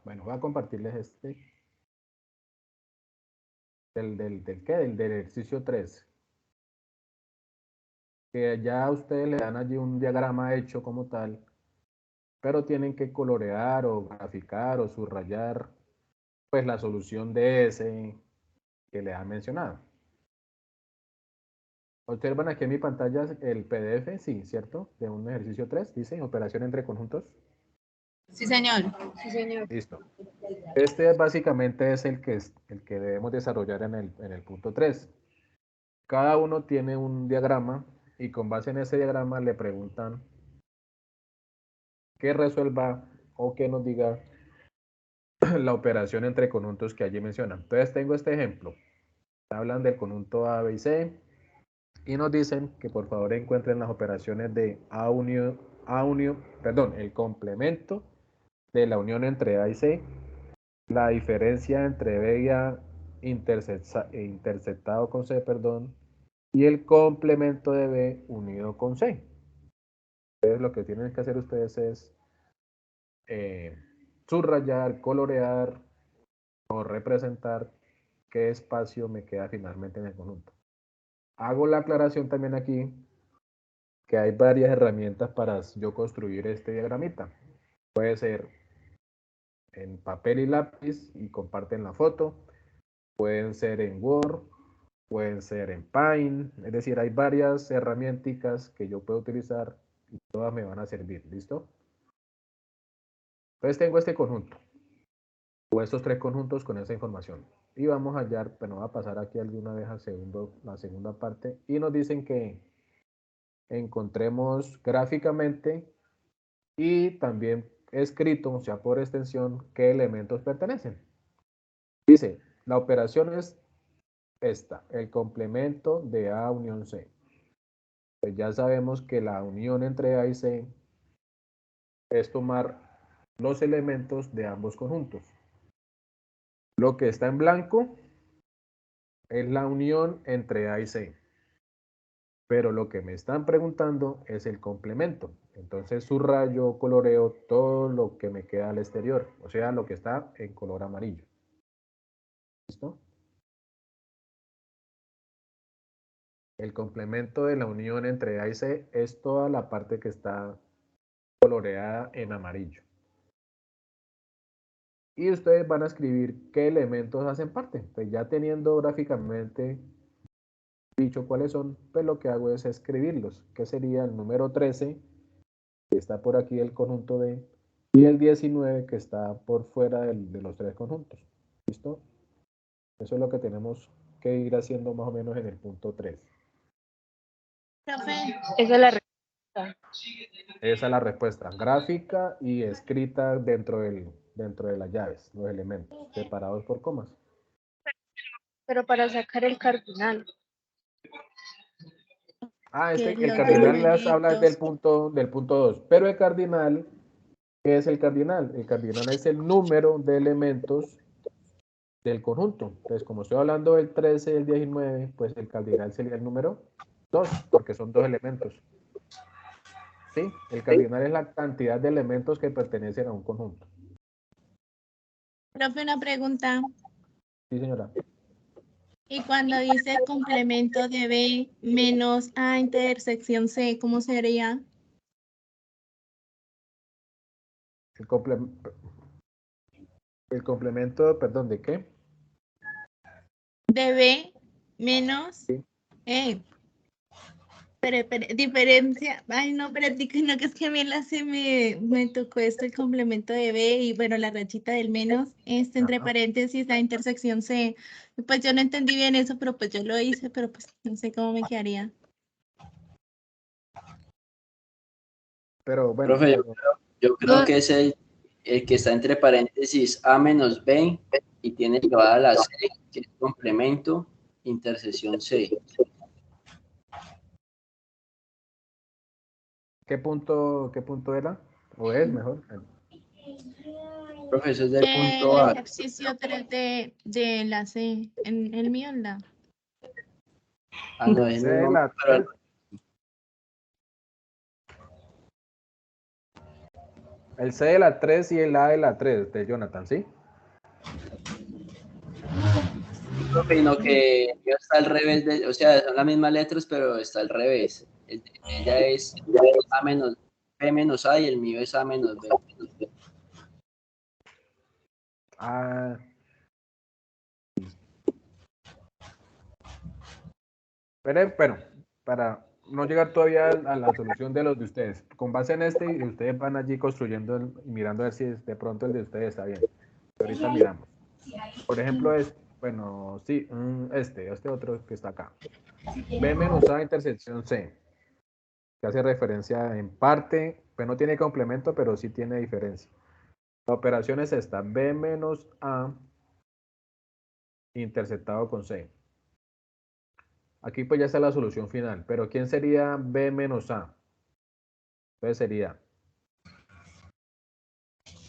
Bueno, voy a compartirles del ejercicio 3. Que ya ustedes le dan allí un diagrama hecho como tal, pero tienen que colorear o graficar o subrayar pues la solución de ese que le han mencionado. Observan aquí en mi pantalla el PDF, sí, ¿cierto? De un ejercicio 3, dice operación entre conjuntos. Sí, señor. sí, señor. Listo. Este básicamente es el que debemos desarrollar en el punto 3. Cada uno tiene un diagrama y con base en ese diagrama le preguntan que resuelva o que nos diga la operación entre conjuntos que allí mencionan. Entonces tengo este ejemplo. Hablan del conjunto A, B y C y nos dicen que por favor encuentren las operaciones de el complemento de la unión entre A y C, la diferencia entre B y A interceptado con C, perdón, y el complemento de B unido con C. Entonces lo que tienen que hacer ustedes es subrayar, colorear o representar qué espacio me queda finalmente en el conjunto. Hago la aclaración también aquí que hay varias herramientas para yo construir este diagramita. Puede ser en papel y lápiz y comparten la foto. Pueden ser en Word pueden ser en Paint, es decir, hay varias herramientas que yo puedo utilizar y todas me van a servir, ¿listo? Entonces tengo este conjunto, o estos tres conjuntos con esa información. Y vamos a hallar, bueno, va a pasar aquí alguna vez al la segunda parte, y nos dicen que encontremos gráficamente y también escrito, o sea, por extensión, qué elementos pertenecen. Dice, la operación es esta, el complemento de A unión C. Pues ya sabemos que la unión entre A y C es tomar los elementos de ambos conjuntos. Lo que está en blanco es la unión entre A y C. Pero lo que me están preguntando es el complemento. Entonces subrayo, coloreo todo lo que me queda al exterior, o sea, lo que está en color amarillo. ¿Listo? El complemento de la unión entre A y C es toda la parte que está coloreada en amarillo. Y ustedes van a escribir qué elementos hacen parte. Pues ya teniendo gráficamente dicho cuáles son, pues lo que hago es escribirlos, que sería el número 13, que está por aquí del conjunto B, y el 19, que está por fuera de los tres conjuntos. ¿Listo? Eso es lo que tenemos que ir haciendo más o menos en el punto 3. Profe, Esa es la respuesta. Esa es la respuesta, gráfica y escrita dentro de las llaves, los elementos, separados por comas. Pero para sacar el cardinal. Ah, que el los cardinal les habla del numeritos. punto 2, pero el cardinal, ¿qué es el cardinal? El cardinal es el número de elementos del conjunto. Entonces, como estoy hablando del 13 y el 19, pues el cardinal sería el número 2, porque son dos elementos. ¿Sí? El cardinal es la cantidad de elementos que pertenecen a un conjunto. Profe, una pregunta. Sí, señora. Y cuando dice complemento de B menos A intersección C, ¿cómo sería? El complemento, perdón, ¿de qué? De B menos Sí. Diferencia. Ay, no, pero no, que es que a mí me tocó esto, el complemento de B y bueno, la rachita del menos, entre Ajá. paréntesis, la intersección C. Pues yo no entendí bien eso, pero pues yo lo hice, pero pues no sé cómo me quedaría. Pero bueno, Profe, yo creo que es el que está entre paréntesis A menos B y tiene elevada la C, que es complemento, intersección C. ¿qué punto era? ¿O es mejor? Profe, eso es del El punto A. ejercicio 3 de la C, en el mío en la. Ah, no, es el C de mismo la número. 3. El C de la 3 y el A de la 3 de Jonathan, ¿sí? Profe, sino que ya está al revés, o sea, son las mismas letras, pero está al revés. Ella es A menos B menos A y el mío es A menos B. Ah. Pero bueno, para no llegar todavía a la solución de los de ustedes, con base en este, y ustedes van allí construyendo y mirando a ver si de pronto el de ustedes está bien. Ahorita miramos. Por ejemplo, bueno, sí, este otro que está acá. B menos A intersección C, que hace referencia en parte, pues no tiene complemento, pero sí tiene diferencia. La operación es esta, B menos A interceptado con C. Aquí pues ya está la solución final, pero ¿quién sería B menos A? Entonces sería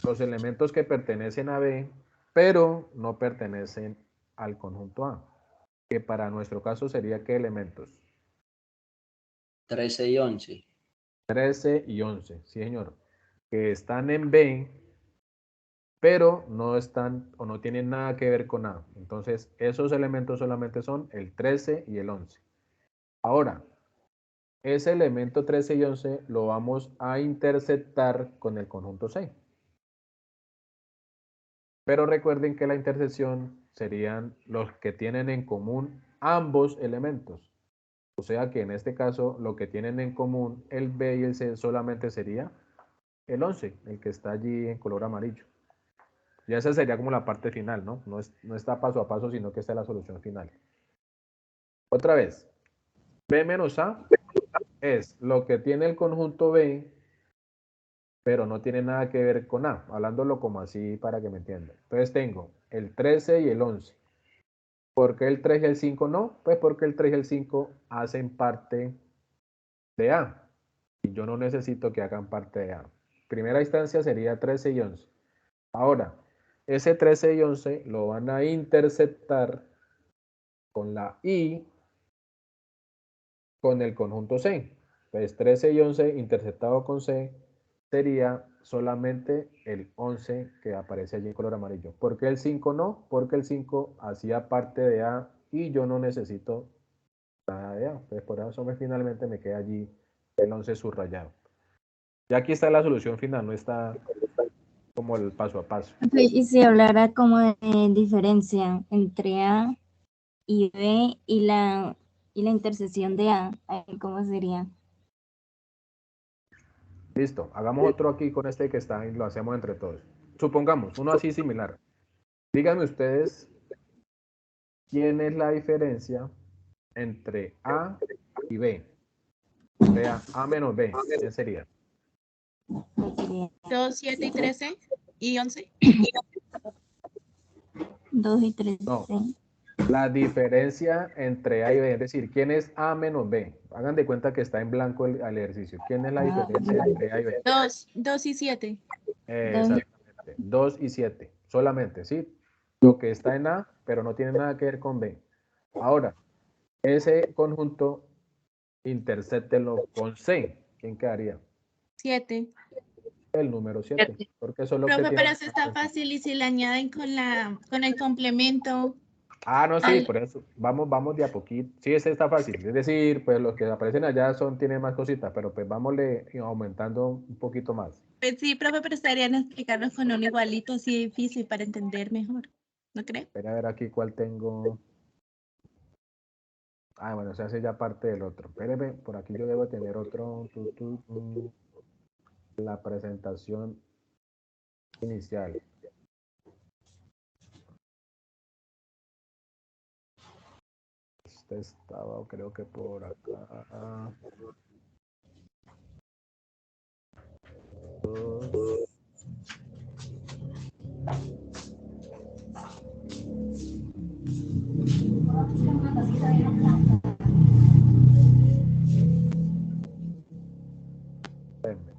los elementos que pertenecen a B, pero no pertenecen al conjunto A, que para nuestro caso sería ¿qué elementos? 13 y 11. 13 y 11, sí señor, que están en B, pero no están o no tienen nada que ver con A. Entonces, esos elementos solamente son el 13 y el 11. Ahora, ese elemento 13 y 11 lo vamos a interceptar con el conjunto C. Pero recuerden que la intersección serían los que tienen en común ambos elementos. O sea que en este caso lo que tienen en común el B y el C solamente sería el 11, el que está allí en color amarillo. Y esa sería como la parte final, ¿no? No está paso a paso, sino que está la solución final. Otra vez, B menos A es lo que tiene el conjunto B, pero no tiene nada que ver con A, hablándolo como así para que me entiendan. Entonces tengo el 13 y el 11. ¿Por qué el 3 y el 5 no? Pues porque el 3 y el 5 hacen parte de A. Y yo no necesito que hagan parte de A. Primera instancia sería 13 y 11. Ahora, ese 13 y 11 lo van a interceptar con la I con el conjunto C. Pues 13 y 11 interceptado con C sería solamente el 11 que aparece allí en color amarillo. ¿Por qué el 5 no? Porque el 5 hacía parte de A y yo no necesito nada de A. Pues por eso finalmente me queda allí el 11 subrayado. Ya aquí está la solución final, no está como el paso a paso. Ok, y si hablara como de diferencia entre A y B y la intersección de A, ¿cómo sería? Listo, hagamos otro aquí con este que está y lo hacemos entre todos. Supongamos, uno así similar. Díganme ustedes quién es la diferencia entre A y B. Vea, A menos B, ¿quién sería? ¿Cuál sería? 2, 7 y 13 y 11. 2 y 3. No, la diferencia entre A y B, es decir, ¿quién es A menos B? Hagan de cuenta que está en blanco el ejercicio. ¿Quién es la diferencia entre A y B? 2 y 7. Exactamente, 2 y 7, solamente, ¿sí? Lo que está en A, pero no tiene nada que ver con B. Ahora, ese conjunto, interséptelo con C. ¿Quién quedaría? 7. El número 7, porque eso es lo que Profe, tiene. pero eso está fácil y si le añaden con el complemento. Ah, no, sí, al- por eso. Vamos de a poquito. Sí, ese está fácil. Es decir, pues los que aparecen allá tienen más cositas, pero pues vámosle aumentando un poquito más. Pues sí, profe, pero estarían explicarnos con un igualito así difícil para entender mejor. ¿No cree? Espera a ver aquí cuál tengo. Ah, bueno, se hace ya parte del otro. Espéreme, por aquí yo debo tener otro. La presentación inicial. Este estaba, creo que por acá. Espérenme.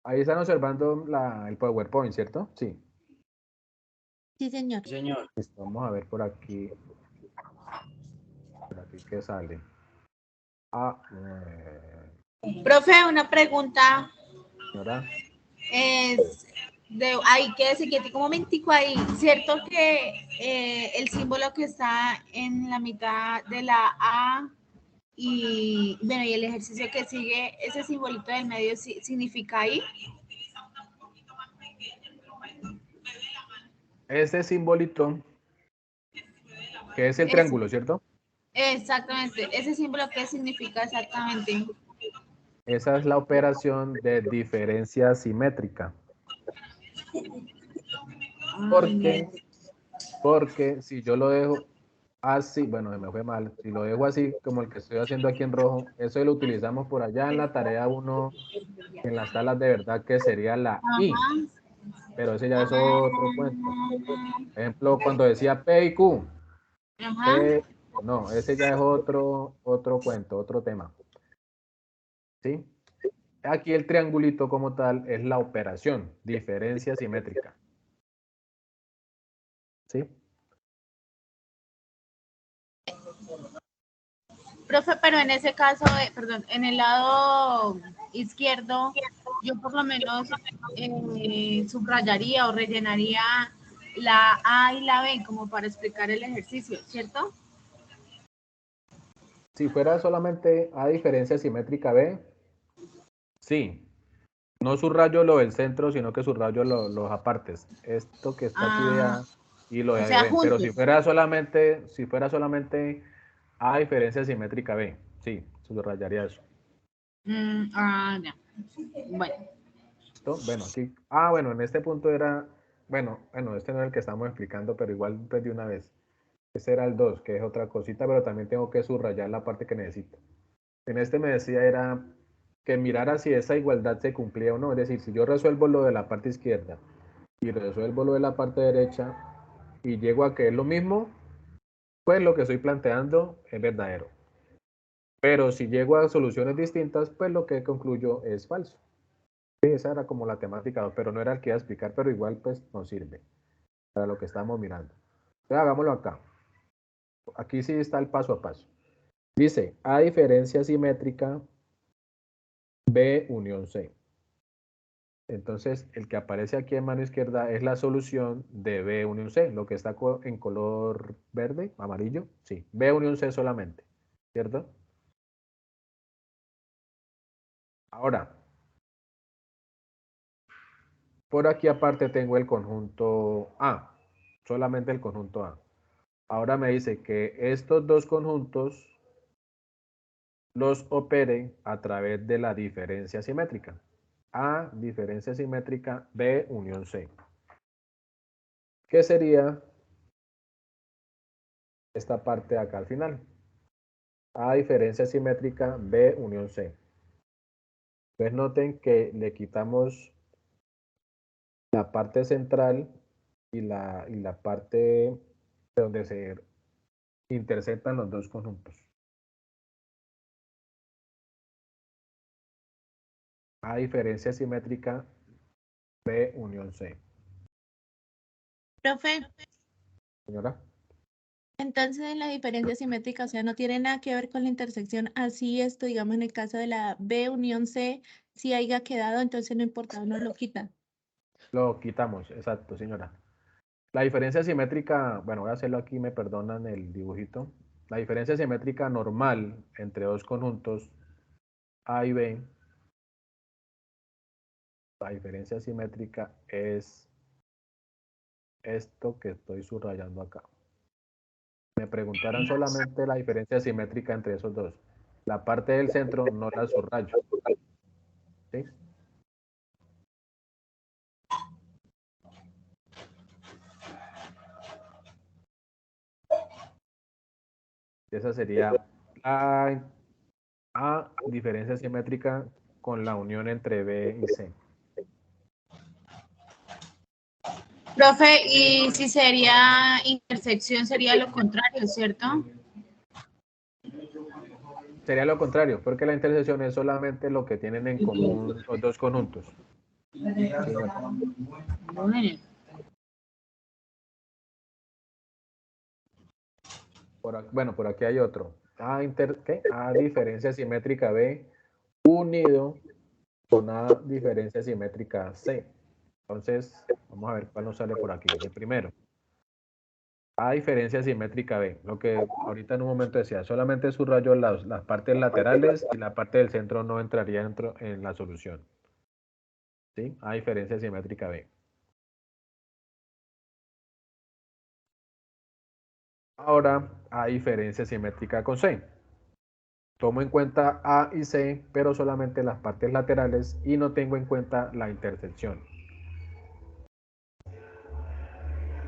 Ahí están observando el PowerPoint, ¿cierto? Sí. Sí, señor. Sí, señor. Listo, vamos a ver por aquí. Por aquí qué sale. Ah, Profe, una pregunta. señora. Quédese quietico un momentico ahí. ¿Cierto que el símbolo que está en la mitad de la A y bueno, y el ejercicio que sigue, ese simbolito del medio significa ahí? Ese simbolito, que es el triángulo, ¿cierto? Exactamente. ¿Ese símbolo qué significa exactamente? Esa es la operación de diferencia simétrica. ¿Por qué? Porque si yo lo dejo así, bueno, me fue mal, si lo dejo así como el que estoy haciendo aquí en rojo, eso lo utilizamos por allá en la tarea 1, en las tablas de verdad, que sería la I, pero ese ya es otro cuento. Por ejemplo, cuando decía P y Q, P, no, ese ya es otro cuento, otro tema. ¿Sí? Aquí el triangulito como tal es la operación, diferencia simétrica. ¿Sí? Profe, pero en ese caso, perdón, en el lado izquierdo, yo por lo menos subrayaría o rellenaría la A y la B como para explicar el ejercicio, ¿cierto? Si fuera solamente A diferencia simétrica B, sí. No subrayo lo del centro, sino que subrayo los apartes. Esto que está aquí de A y lo de O A y sea, B. Pero si juntos. fuera solamente A diferencia simétrica B, sí, subrayaría eso. Ya. Bueno, ¿Listo? Bueno, aquí. Ah, bueno, en este punto era. Bueno, este no es el que estamos explicando, pero igual pues de una vez. Ese era el 2, que es otra cosita, pero también tengo que subrayar la parte que necesito. En este me decía era que mirara si esa igualdad se cumplía o no. Es decir, si yo resuelvo lo de la parte izquierda y resuelvo lo de la parte derecha y llego a que es lo mismo, pues lo que estoy planteando es verdadero. Pero si llego a soluciones distintas, pues lo que concluyo es falso. Sí, esa era como la temática, pero no era el que iba a explicar, pero igual pues nos sirve para lo que estamos mirando. Entonces hagámoslo acá. Aquí sí está el paso a paso. Dice, A diferencia simétrica B unión C. Entonces, el que aparece aquí en mano izquierda es la solución de B unión C, lo que está en color verde, amarillo, sí, B unión C solamente, ¿cierto? Ahora, por aquí aparte tengo el conjunto A, solamente el conjunto A. Ahora me dice que estos dos conjuntos los opere a través de la diferencia simétrica. A, diferencia simétrica, B unión C. ¿Qué sería esta parte de acá al final? A diferencia simétrica B unión C. Entonces noten que le quitamos la parte central y la parte de donde se interceptan los dos conjuntos. A diferencia simétrica B unión C. Profe, Señora. entonces en la diferencia simétrica, o sea, no tiene nada que ver con la intersección. Así esto, digamos, en el caso de la B unión C, si haya quedado, entonces no importa, uno lo quita. Lo quitamos, exacto, señora. La diferencia simétrica, bueno, voy a hacerlo aquí, me perdonan el dibujito. La diferencia simétrica normal entre dos conjuntos A y B, la diferencia simétrica es esto que estoy subrayando acá. Me preguntaran solamente la diferencia simétrica entre esos dos. La parte del centro no la subrayo. ¿Sí? Esa sería la A, diferencia simétrica con la unión entre B y C. profe, y si sería intersección, sería lo contrario, ¿cierto? Sería lo contrario, porque la intersección es solamente lo que tienen en común los dos conjuntos. Señora. Bueno. Bueno, por aquí hay otro. A diferencia simétrica B unido con A diferencia simétrica C. Entonces, vamos a ver cuál nos sale por aquí. El primero. A diferencia simétrica B. Lo que ahorita en un momento decía, solamente subrayo las partes laterales y la parte del centro no entraría dentro en la solución. ¿Sí? A diferencia simétrica B. Ahora, A diferencia simétrica con C. Tomo en cuenta A y C, pero solamente las partes laterales y no tengo en cuenta la intersección.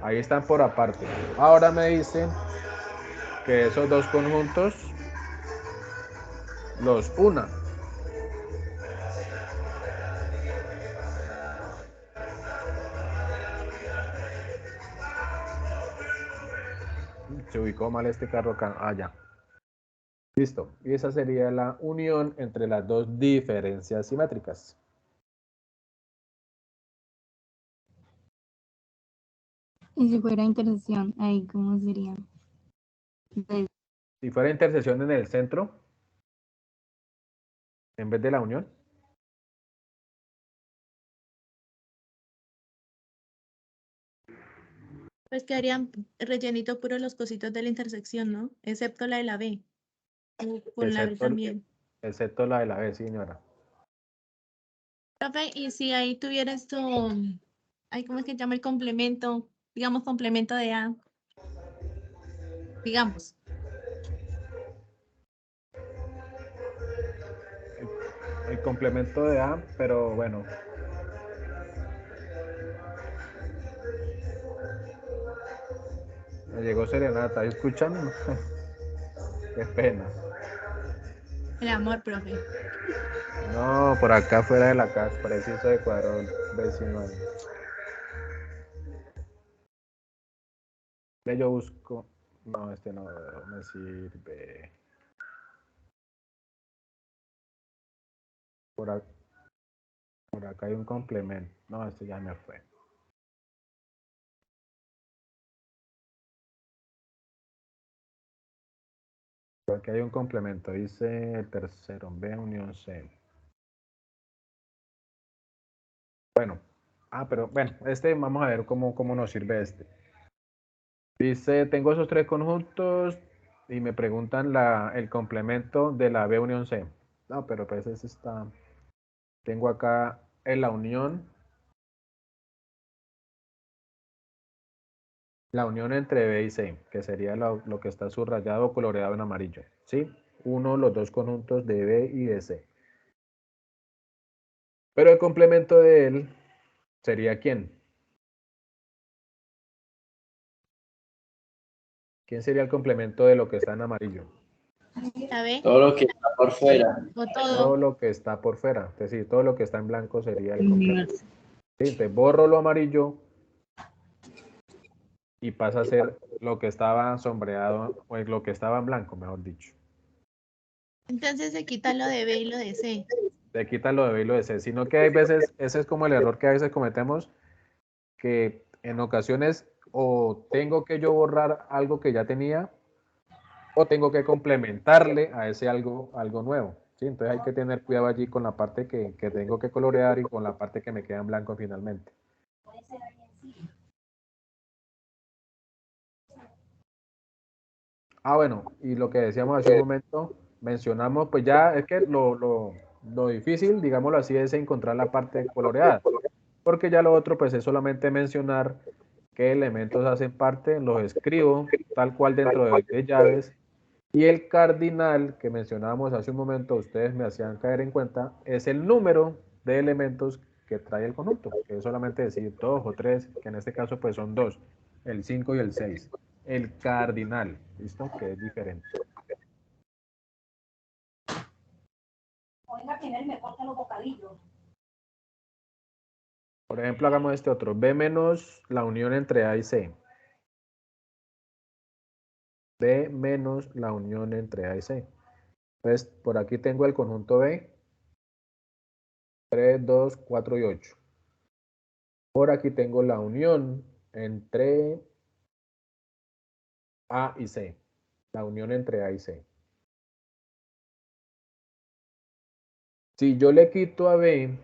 Ahí están por aparte. Ahora me dicen que esos dos conjuntos los una. Se ubicó mal este carro acá. Ah, ya. Listo. Y esa sería la unión entre las dos diferencias simétricas. Y si fuera intersección, ahí cómo sería. Pues, Si fuera intersección en el centro, en vez de la unión. Pues quedarían rellenito puro los cositos de la intersección, ¿no? Excepto la de la B. O con la B también. Excepto la de la B, señora. Profe, y si ahí tuviera esto, ay, ¿cómo es que se llama el complemento? Digamos, complemento de A. Digamos. El complemento de A, pero bueno. Me llegó Serenata, ¿escuchan? Qué pena. El amor, profe. No, por acá fuera de la casa, preciso de Cuadrón, vecino ahí. Yo busco. No, este no me sirve. Por acá hay un complemento. No, este ya me fue. Por aquí hay un complemento. Dice el tercero, B unión C. Bueno. Pero bueno, vamos a ver cómo nos sirve este. Dice, tengo esos tres conjuntos y me preguntan el complemento de la B unión C. No, pero pues ese está. Tengo acá en la unión entre B y C, que sería lo que está subrayado o coloreado en amarillo. ¿Sí? Los dos conjuntos de B y de C. Pero el complemento de él sería ¿quién? ¿Quién sería el complemento de lo que está en amarillo? A ver, Todo lo que está por fuera. o Todo todo. lo que está por fuera. Es decir, todo lo que está en blanco sería el complemento. ¿Sí? Entonces borro lo amarillo y pasa a ser lo que estaba sombreado, o lo que estaba en blanco, mejor dicho. Entonces se quita lo de B y lo de C. Se quita lo de B y lo de C. Sino que hay veces, ese es como el error que a veces cometemos, que en ocasiones o tengo que yo borrar algo que ya tenía, o tengo que complementarle a ese algo nuevo. ¿Sí? Entonces hay que tener cuidado allí con la parte que tengo que colorear y con la parte que me queda en blanco finalmente. Bueno, y lo que decíamos hace un momento, mencionamos, pues ya es que lo difícil, digámoslo así, es encontrar la parte coloreada, porque ya lo otro pues es solamente mencionar qué elementos hacen parte, los escribo tal cual dentro de llaves, y el cardinal que mencionábamos hace un momento, ustedes me hacían caer en cuenta, es el número de elementos que trae el conjunto, que es solamente decir 2 o 3, que en este caso pues son 2, el 5 y el 6. El cardinal, ¿listo? Que es diferente. Oiga, que él me corta los bocadillos. Por ejemplo, hagamos este otro. B menos la unión entre A y C. B menos la unión entre A y C. Entonces, por aquí tengo el conjunto B. 3, 2, 4 y 8. Por aquí tengo la unión entre A y C. La unión entre A y C. Si yo le quito a B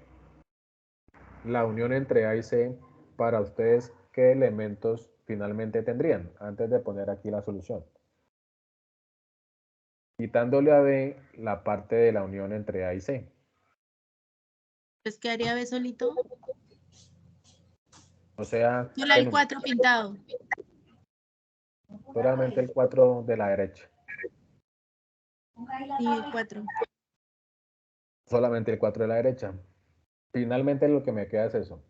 la unión entre A y C, para ustedes, ¿qué elementos finalmente tendrían? Antes de poner aquí la solución. Quitándole a B la parte de la unión entre A y C. Pues quedaría B solito. O sea, Solo el 4 pintado. solamente el 4 de la derecha. Y el 4. Solamente el 4 de la derecha. Finalmente lo que me queda es eso.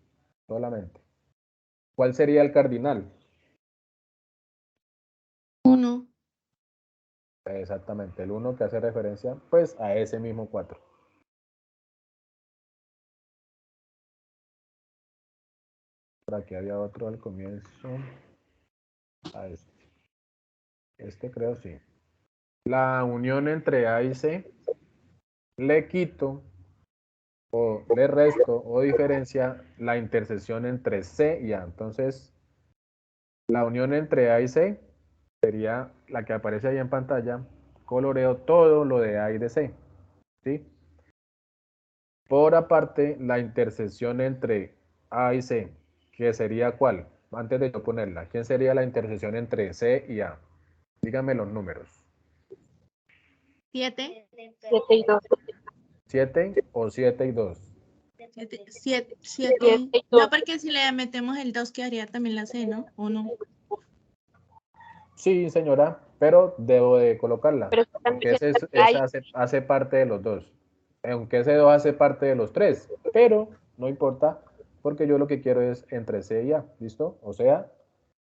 Solamente. ¿Cuál sería el cardinal? 1. Exactamente, el 1 que hace referencia pues a ese mismo 4. Por aquí había otro al comienzo. A este creo sí. La unión entre A y C, le quito o le resto o diferencia la intersección entre C y A. Entonces, la unión entre A y C sería la que aparece ahí en pantalla. Coloreo todo lo de A y de C. ¿Sí? Por aparte, la intersección entre A y C, que sería ¿cuál? Antes de yo ponerla, ¿quién sería la intersección entre C y A? Díganme los números. 7. 7 y 2. 7 o 7 y 2. 7. Siete y No, dos. porque si le metemos el 2 quedaría también la C, ¿no? ¿O no? Sí, señora, pero debo de colocarla, Pero están porque diciendo que ese hay. hace parte de los dos. Aunque ese 2 hace parte de los 3, pero no importa, porque yo lo que quiero es entre C y A, ¿listo? O sea,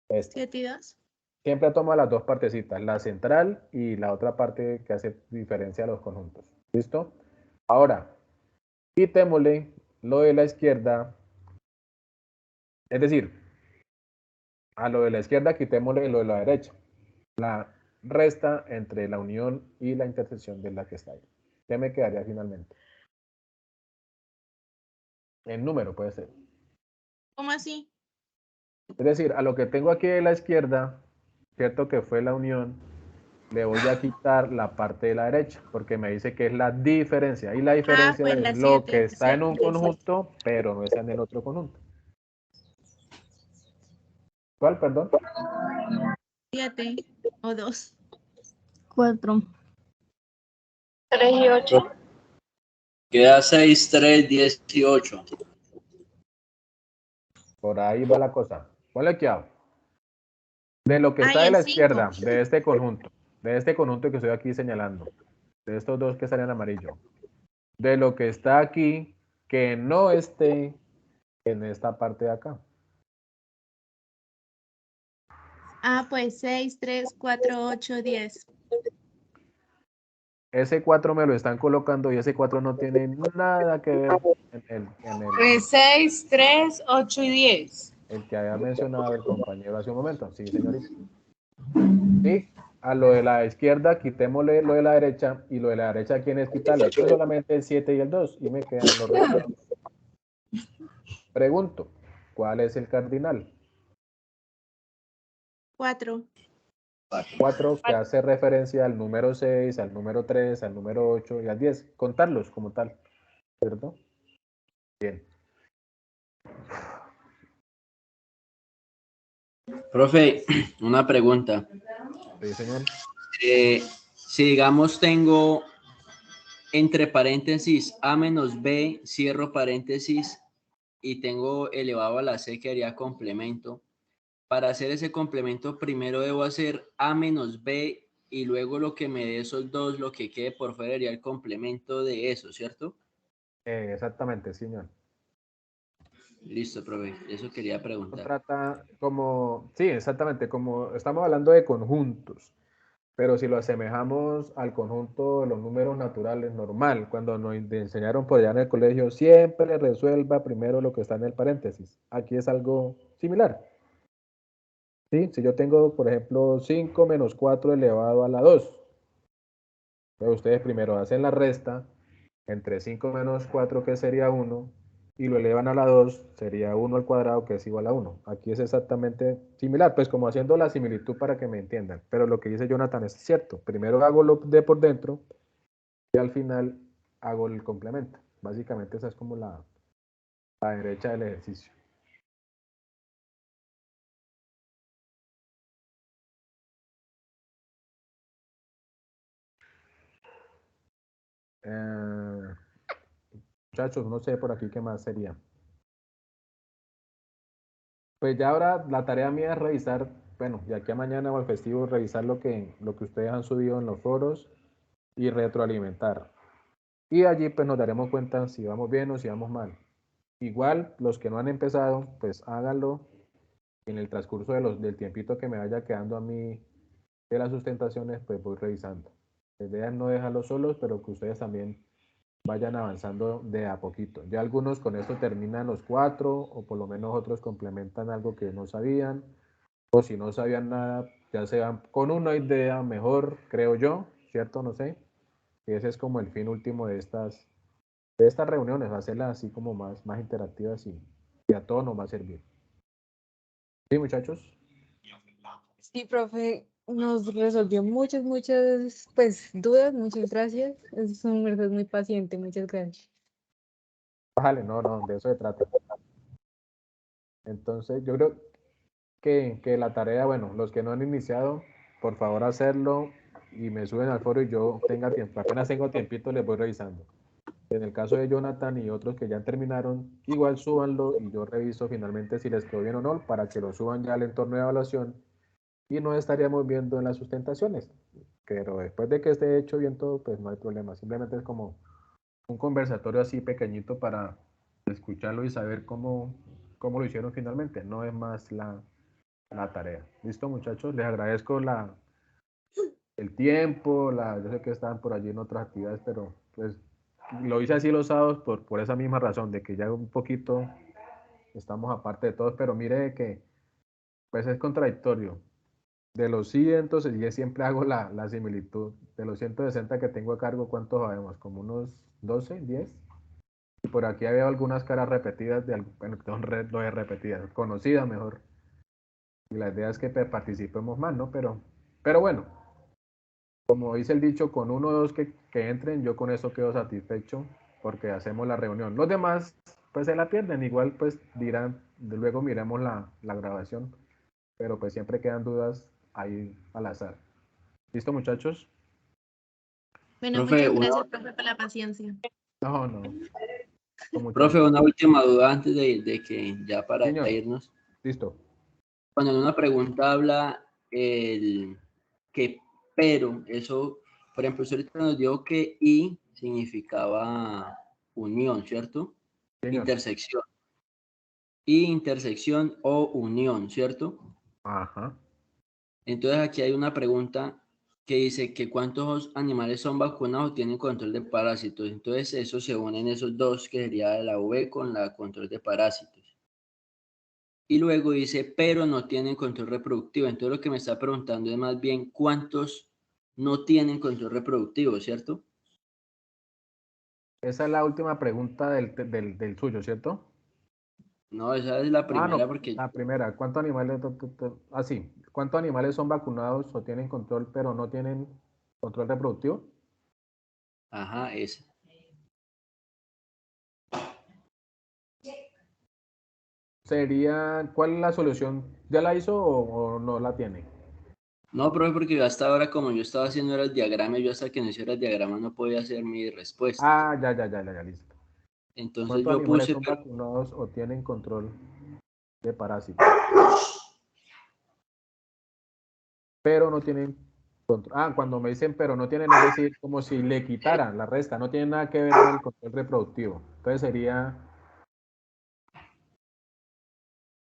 esta. 7 y 2. Siempre toma las dos partecitas, la central y la otra parte que hace diferencia a los conjuntos. ¿Listo? Ahora, quitémosle lo de la izquierda, es decir, a lo de la izquierda quitémosle lo de la derecha. La resta entre la unión y la intersección de la que está ahí. ¿Qué me quedaría finalmente? En número puede ser. ¿Cómo así? Es decir, a lo que tengo aquí de la izquierda, cierto que fue la unión, le voy a quitar la parte de la derecha, porque me dice que es la diferencia. Y la diferencia pues es la lo 7. que está en un conjunto, pero no está en el otro conjunto. ¿Cuál, perdón? 7 o 2. 4. 3 y 8. Queda 6, 3, 18. Por ahí va la cosa. Ponle aquí abajo. De lo que está Ay, de el la 5. izquierda, de este conjunto que estoy aquí señalando, de estos dos que están en amarillo, de lo que está aquí, que no esté en esta parte de acá. Ah, pues 6, 3, 4, 8, 10. Ese 4 me lo están colocando y ese 4 no tiene nada que ver en 6, 3, 8 y 10. el que había mencionado el compañero hace un momento. Sí, señorita. Y a lo de la izquierda, quitémosle lo de la derecha, y lo de la derecha, ¿quién es quitarle? Pues solamente el 7 y el 2, y me quedan los restantes. Pregunto, ¿cuál es el cardinal? 4. 4, que hace referencia al número 6, al número 3, al número 8 y al 10. Contarlos como tal, ¿cierto? Bien. Profe, una pregunta. Sí, señor. Si digamos tengo entre paréntesis A menos B, cierro paréntesis y tengo elevado a la C que haría complemento. Para hacer ese complemento primero debo hacer A menos B y luego lo que me dé esos dos, lo que quede por fuera sería el complemento de eso, ¿cierto? Exactamente, señor. Listo, profe. Eso quería No preguntar. trata como, sí, exactamente, como estamos hablando de conjuntos, pero si lo asemejamos al conjunto de los números naturales normal, cuando nos enseñaron por allá en el colegio, siempre resuelva primero lo que está en el paréntesis. Aquí es algo similar. ¿Sí? Si yo tengo, por ejemplo, 5 menos 4 elevado a la 2, pues ustedes primero hacen la resta entre 5 menos 4, que sería 1, y lo elevan a la 2, sería 1 al cuadrado, que es igual a 1. Aquí es exactamente similar, pues como haciendo la similitud para que me entiendan. Pero lo que dice Jonathan es cierto. Primero hago lo de por dentro y al final hago el complemento. Básicamente esa es como la derecha del ejercicio. Muchachos, no sé por aquí qué más sería. Pues ya ahora la tarea mía es revisar, bueno, de aquí a mañana o al festivo, revisar lo que ustedes han subido en los foros y retroalimentar. Y allí pues nos daremos cuenta si vamos bien o si vamos mal. Igual los que no han empezado, pues háganlo en el transcurso del tiempito que me vaya quedando a mí de las sustentaciones, pues voy revisando. La idea es no dejarlos solos, pero que ustedes también vayan avanzando de a poquito. Ya algunos con esto terminan los 4, o por lo menos otros complementan algo que no sabían, o si no sabían nada, ya se van con una idea mejor, creo yo, ¿cierto? No sé. Y ese es como el fin último de estas reuniones, hacerlas así como más interactivas y a todos nos va a servir. ¿Sí, muchachos? Sí, profe, nos resolvió muchas, pues, dudas. Muchas gracias. Es un verdad muy paciente. Muchas gracias. Vale, no, de eso se trata. Entonces, yo creo que la tarea, bueno, los que no han iniciado, por favor hacerlo y me suben al foro y yo tenga tiempo. Apenas tengo tiempito, les voy revisando. En el caso de Jonathan y otros que ya terminaron, igual súbanlo y yo reviso finalmente si les quedó bien o no para que lo suban ya al entorno de evaluación y no estaríamos viendo en las sustentaciones. Pero después de que esté hecho bien todo, pues no hay problema. Simplemente es como un conversatorio así pequeñito para escucharlo y saber cómo lo hicieron finalmente. No es más la tarea. ¿Listo, muchachos? Les agradezco el tiempo, yo sé que estaban por allí en otras actividades, pero pues lo hice así los sábados por esa misma razón, de que ya un poquito estamos aparte de todos, pero mire que pues es contradictorio. De los 100, entonces yo siempre hago la similitud. De los 160 que tengo a cargo, ¿cuántos sabemos? Como unos 12, 10. Y por aquí había algunas caras repetidas, bueno, no es repetidas, conocidas mejor. Y la idea es que participemos más, ¿no? Pero bueno, como dice el dicho, con uno o dos que entren, yo con eso quedo satisfecho porque hacemos la reunión. Los demás, pues se la pierden. Igual, pues dirán, luego miremos la grabación. Pero pues siempre quedan dudas ahí al azar. ¿Listo, muchachos? Bueno, Profe, muchas gracias, profe, por la paciencia. No, no. Con mucho profe, gusto. una última duda antes de que ya para Señor, irnos. listo. Cuando en una pregunta habla el que pero, eso, por ejemplo, usted ahorita nos dijo que y significaba unión, ¿cierto? Señor. Intersección. Y intersección o unión, ¿cierto? Ajá. Entonces aquí hay una pregunta que dice que cuántos animales son vacunados o tienen control de parásitos. Entonces eso se unen esos dos, que sería la V con la control de parásitos. Y luego dice, pero no tienen control reproductivo. Entonces lo que me está preguntando es más bien cuántos no tienen control reproductivo, ¿cierto? Esa es la última pregunta del suyo, ¿cierto? No, esa es la Ah, primera no. porque... La primera. ¿Cuántos animales? Sí. ¿Cuántos animales son vacunados o tienen control, pero no tienen control reproductivo? Ajá, esa. Sería, ¿cuál es la solución? ¿Ya la hizo o no la tiene? No, profe, porque yo hasta ahora, como yo estaba haciendo el diagrama, yo hasta que no hiciera el diagrama no podía hacer mi respuesta. Ah, ya, listo. Entonces ¿Cuántos yo animales puse, son pero vacunados o tienen control de parásitos? Pero no tienen control. Ah, cuando me dicen pero no tienen, es decir, como si le quitaran la resta, no tiene nada que ver con el control reproductivo. Entonces sería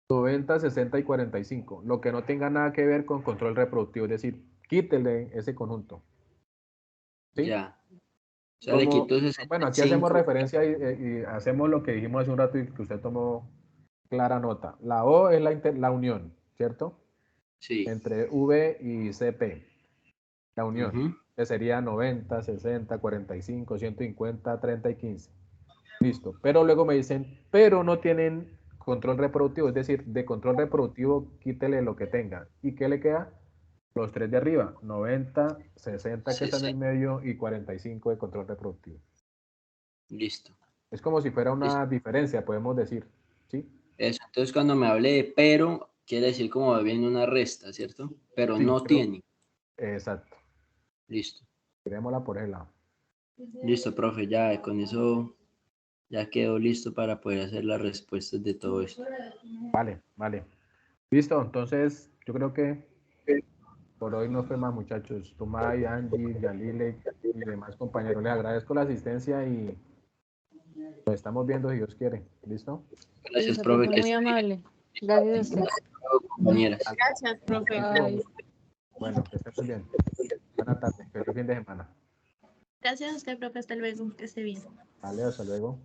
90, 60 y 45. Lo que no tenga nada que ver con control reproductivo, es decir, quítele ese conjunto. ¿Sí? ya. O sea, le Como, quito bueno, aquí hacemos 65. referencia y hacemos lo que dijimos hace un rato y que usted tomó clara nota. La O es la unión, ¿cierto? Sí. Entre V y CP, la unión, Ujú. que sería 90, 60, 45, 150, 30 y 15. Listo. Pero luego me dicen, pero no tienen control reproductivo, es decir, de control reproductivo quítele lo que tenga. ¿Y qué le queda? Los tres de arriba, 90, 60 que Sí, está en sí. el medio y 45 de control reproductivo. Listo. Es como si fuera Listo. una diferencia, podemos decir, ¿sí? Eso. Entonces, cuando me hable de pero, quiere decir como viene una resta, ¿cierto? Pero Sí, no pero, tiene. exacto. Listo. Tirémosla por el lado. Listo, profe. Ya con eso ya quedó listo para poder hacer las respuestas de todo esto. Vale. Listo, entonces yo creo que por hoy no fue más, muchachos. Tumay, Angie, Yalile y demás compañeros, les agradezco la asistencia y nos estamos viendo si Dios quiere. ¿Listo? Gracias, Listo, profe. profe, Que muy amable. Gracias a usted. compañeras. Gracias, profe. Bye. Bueno, que estén muy bien. Buenas tardes, feliz fin de semana. Gracias a usted, profe. Hasta luego. Que esté bien. Vale, hasta luego.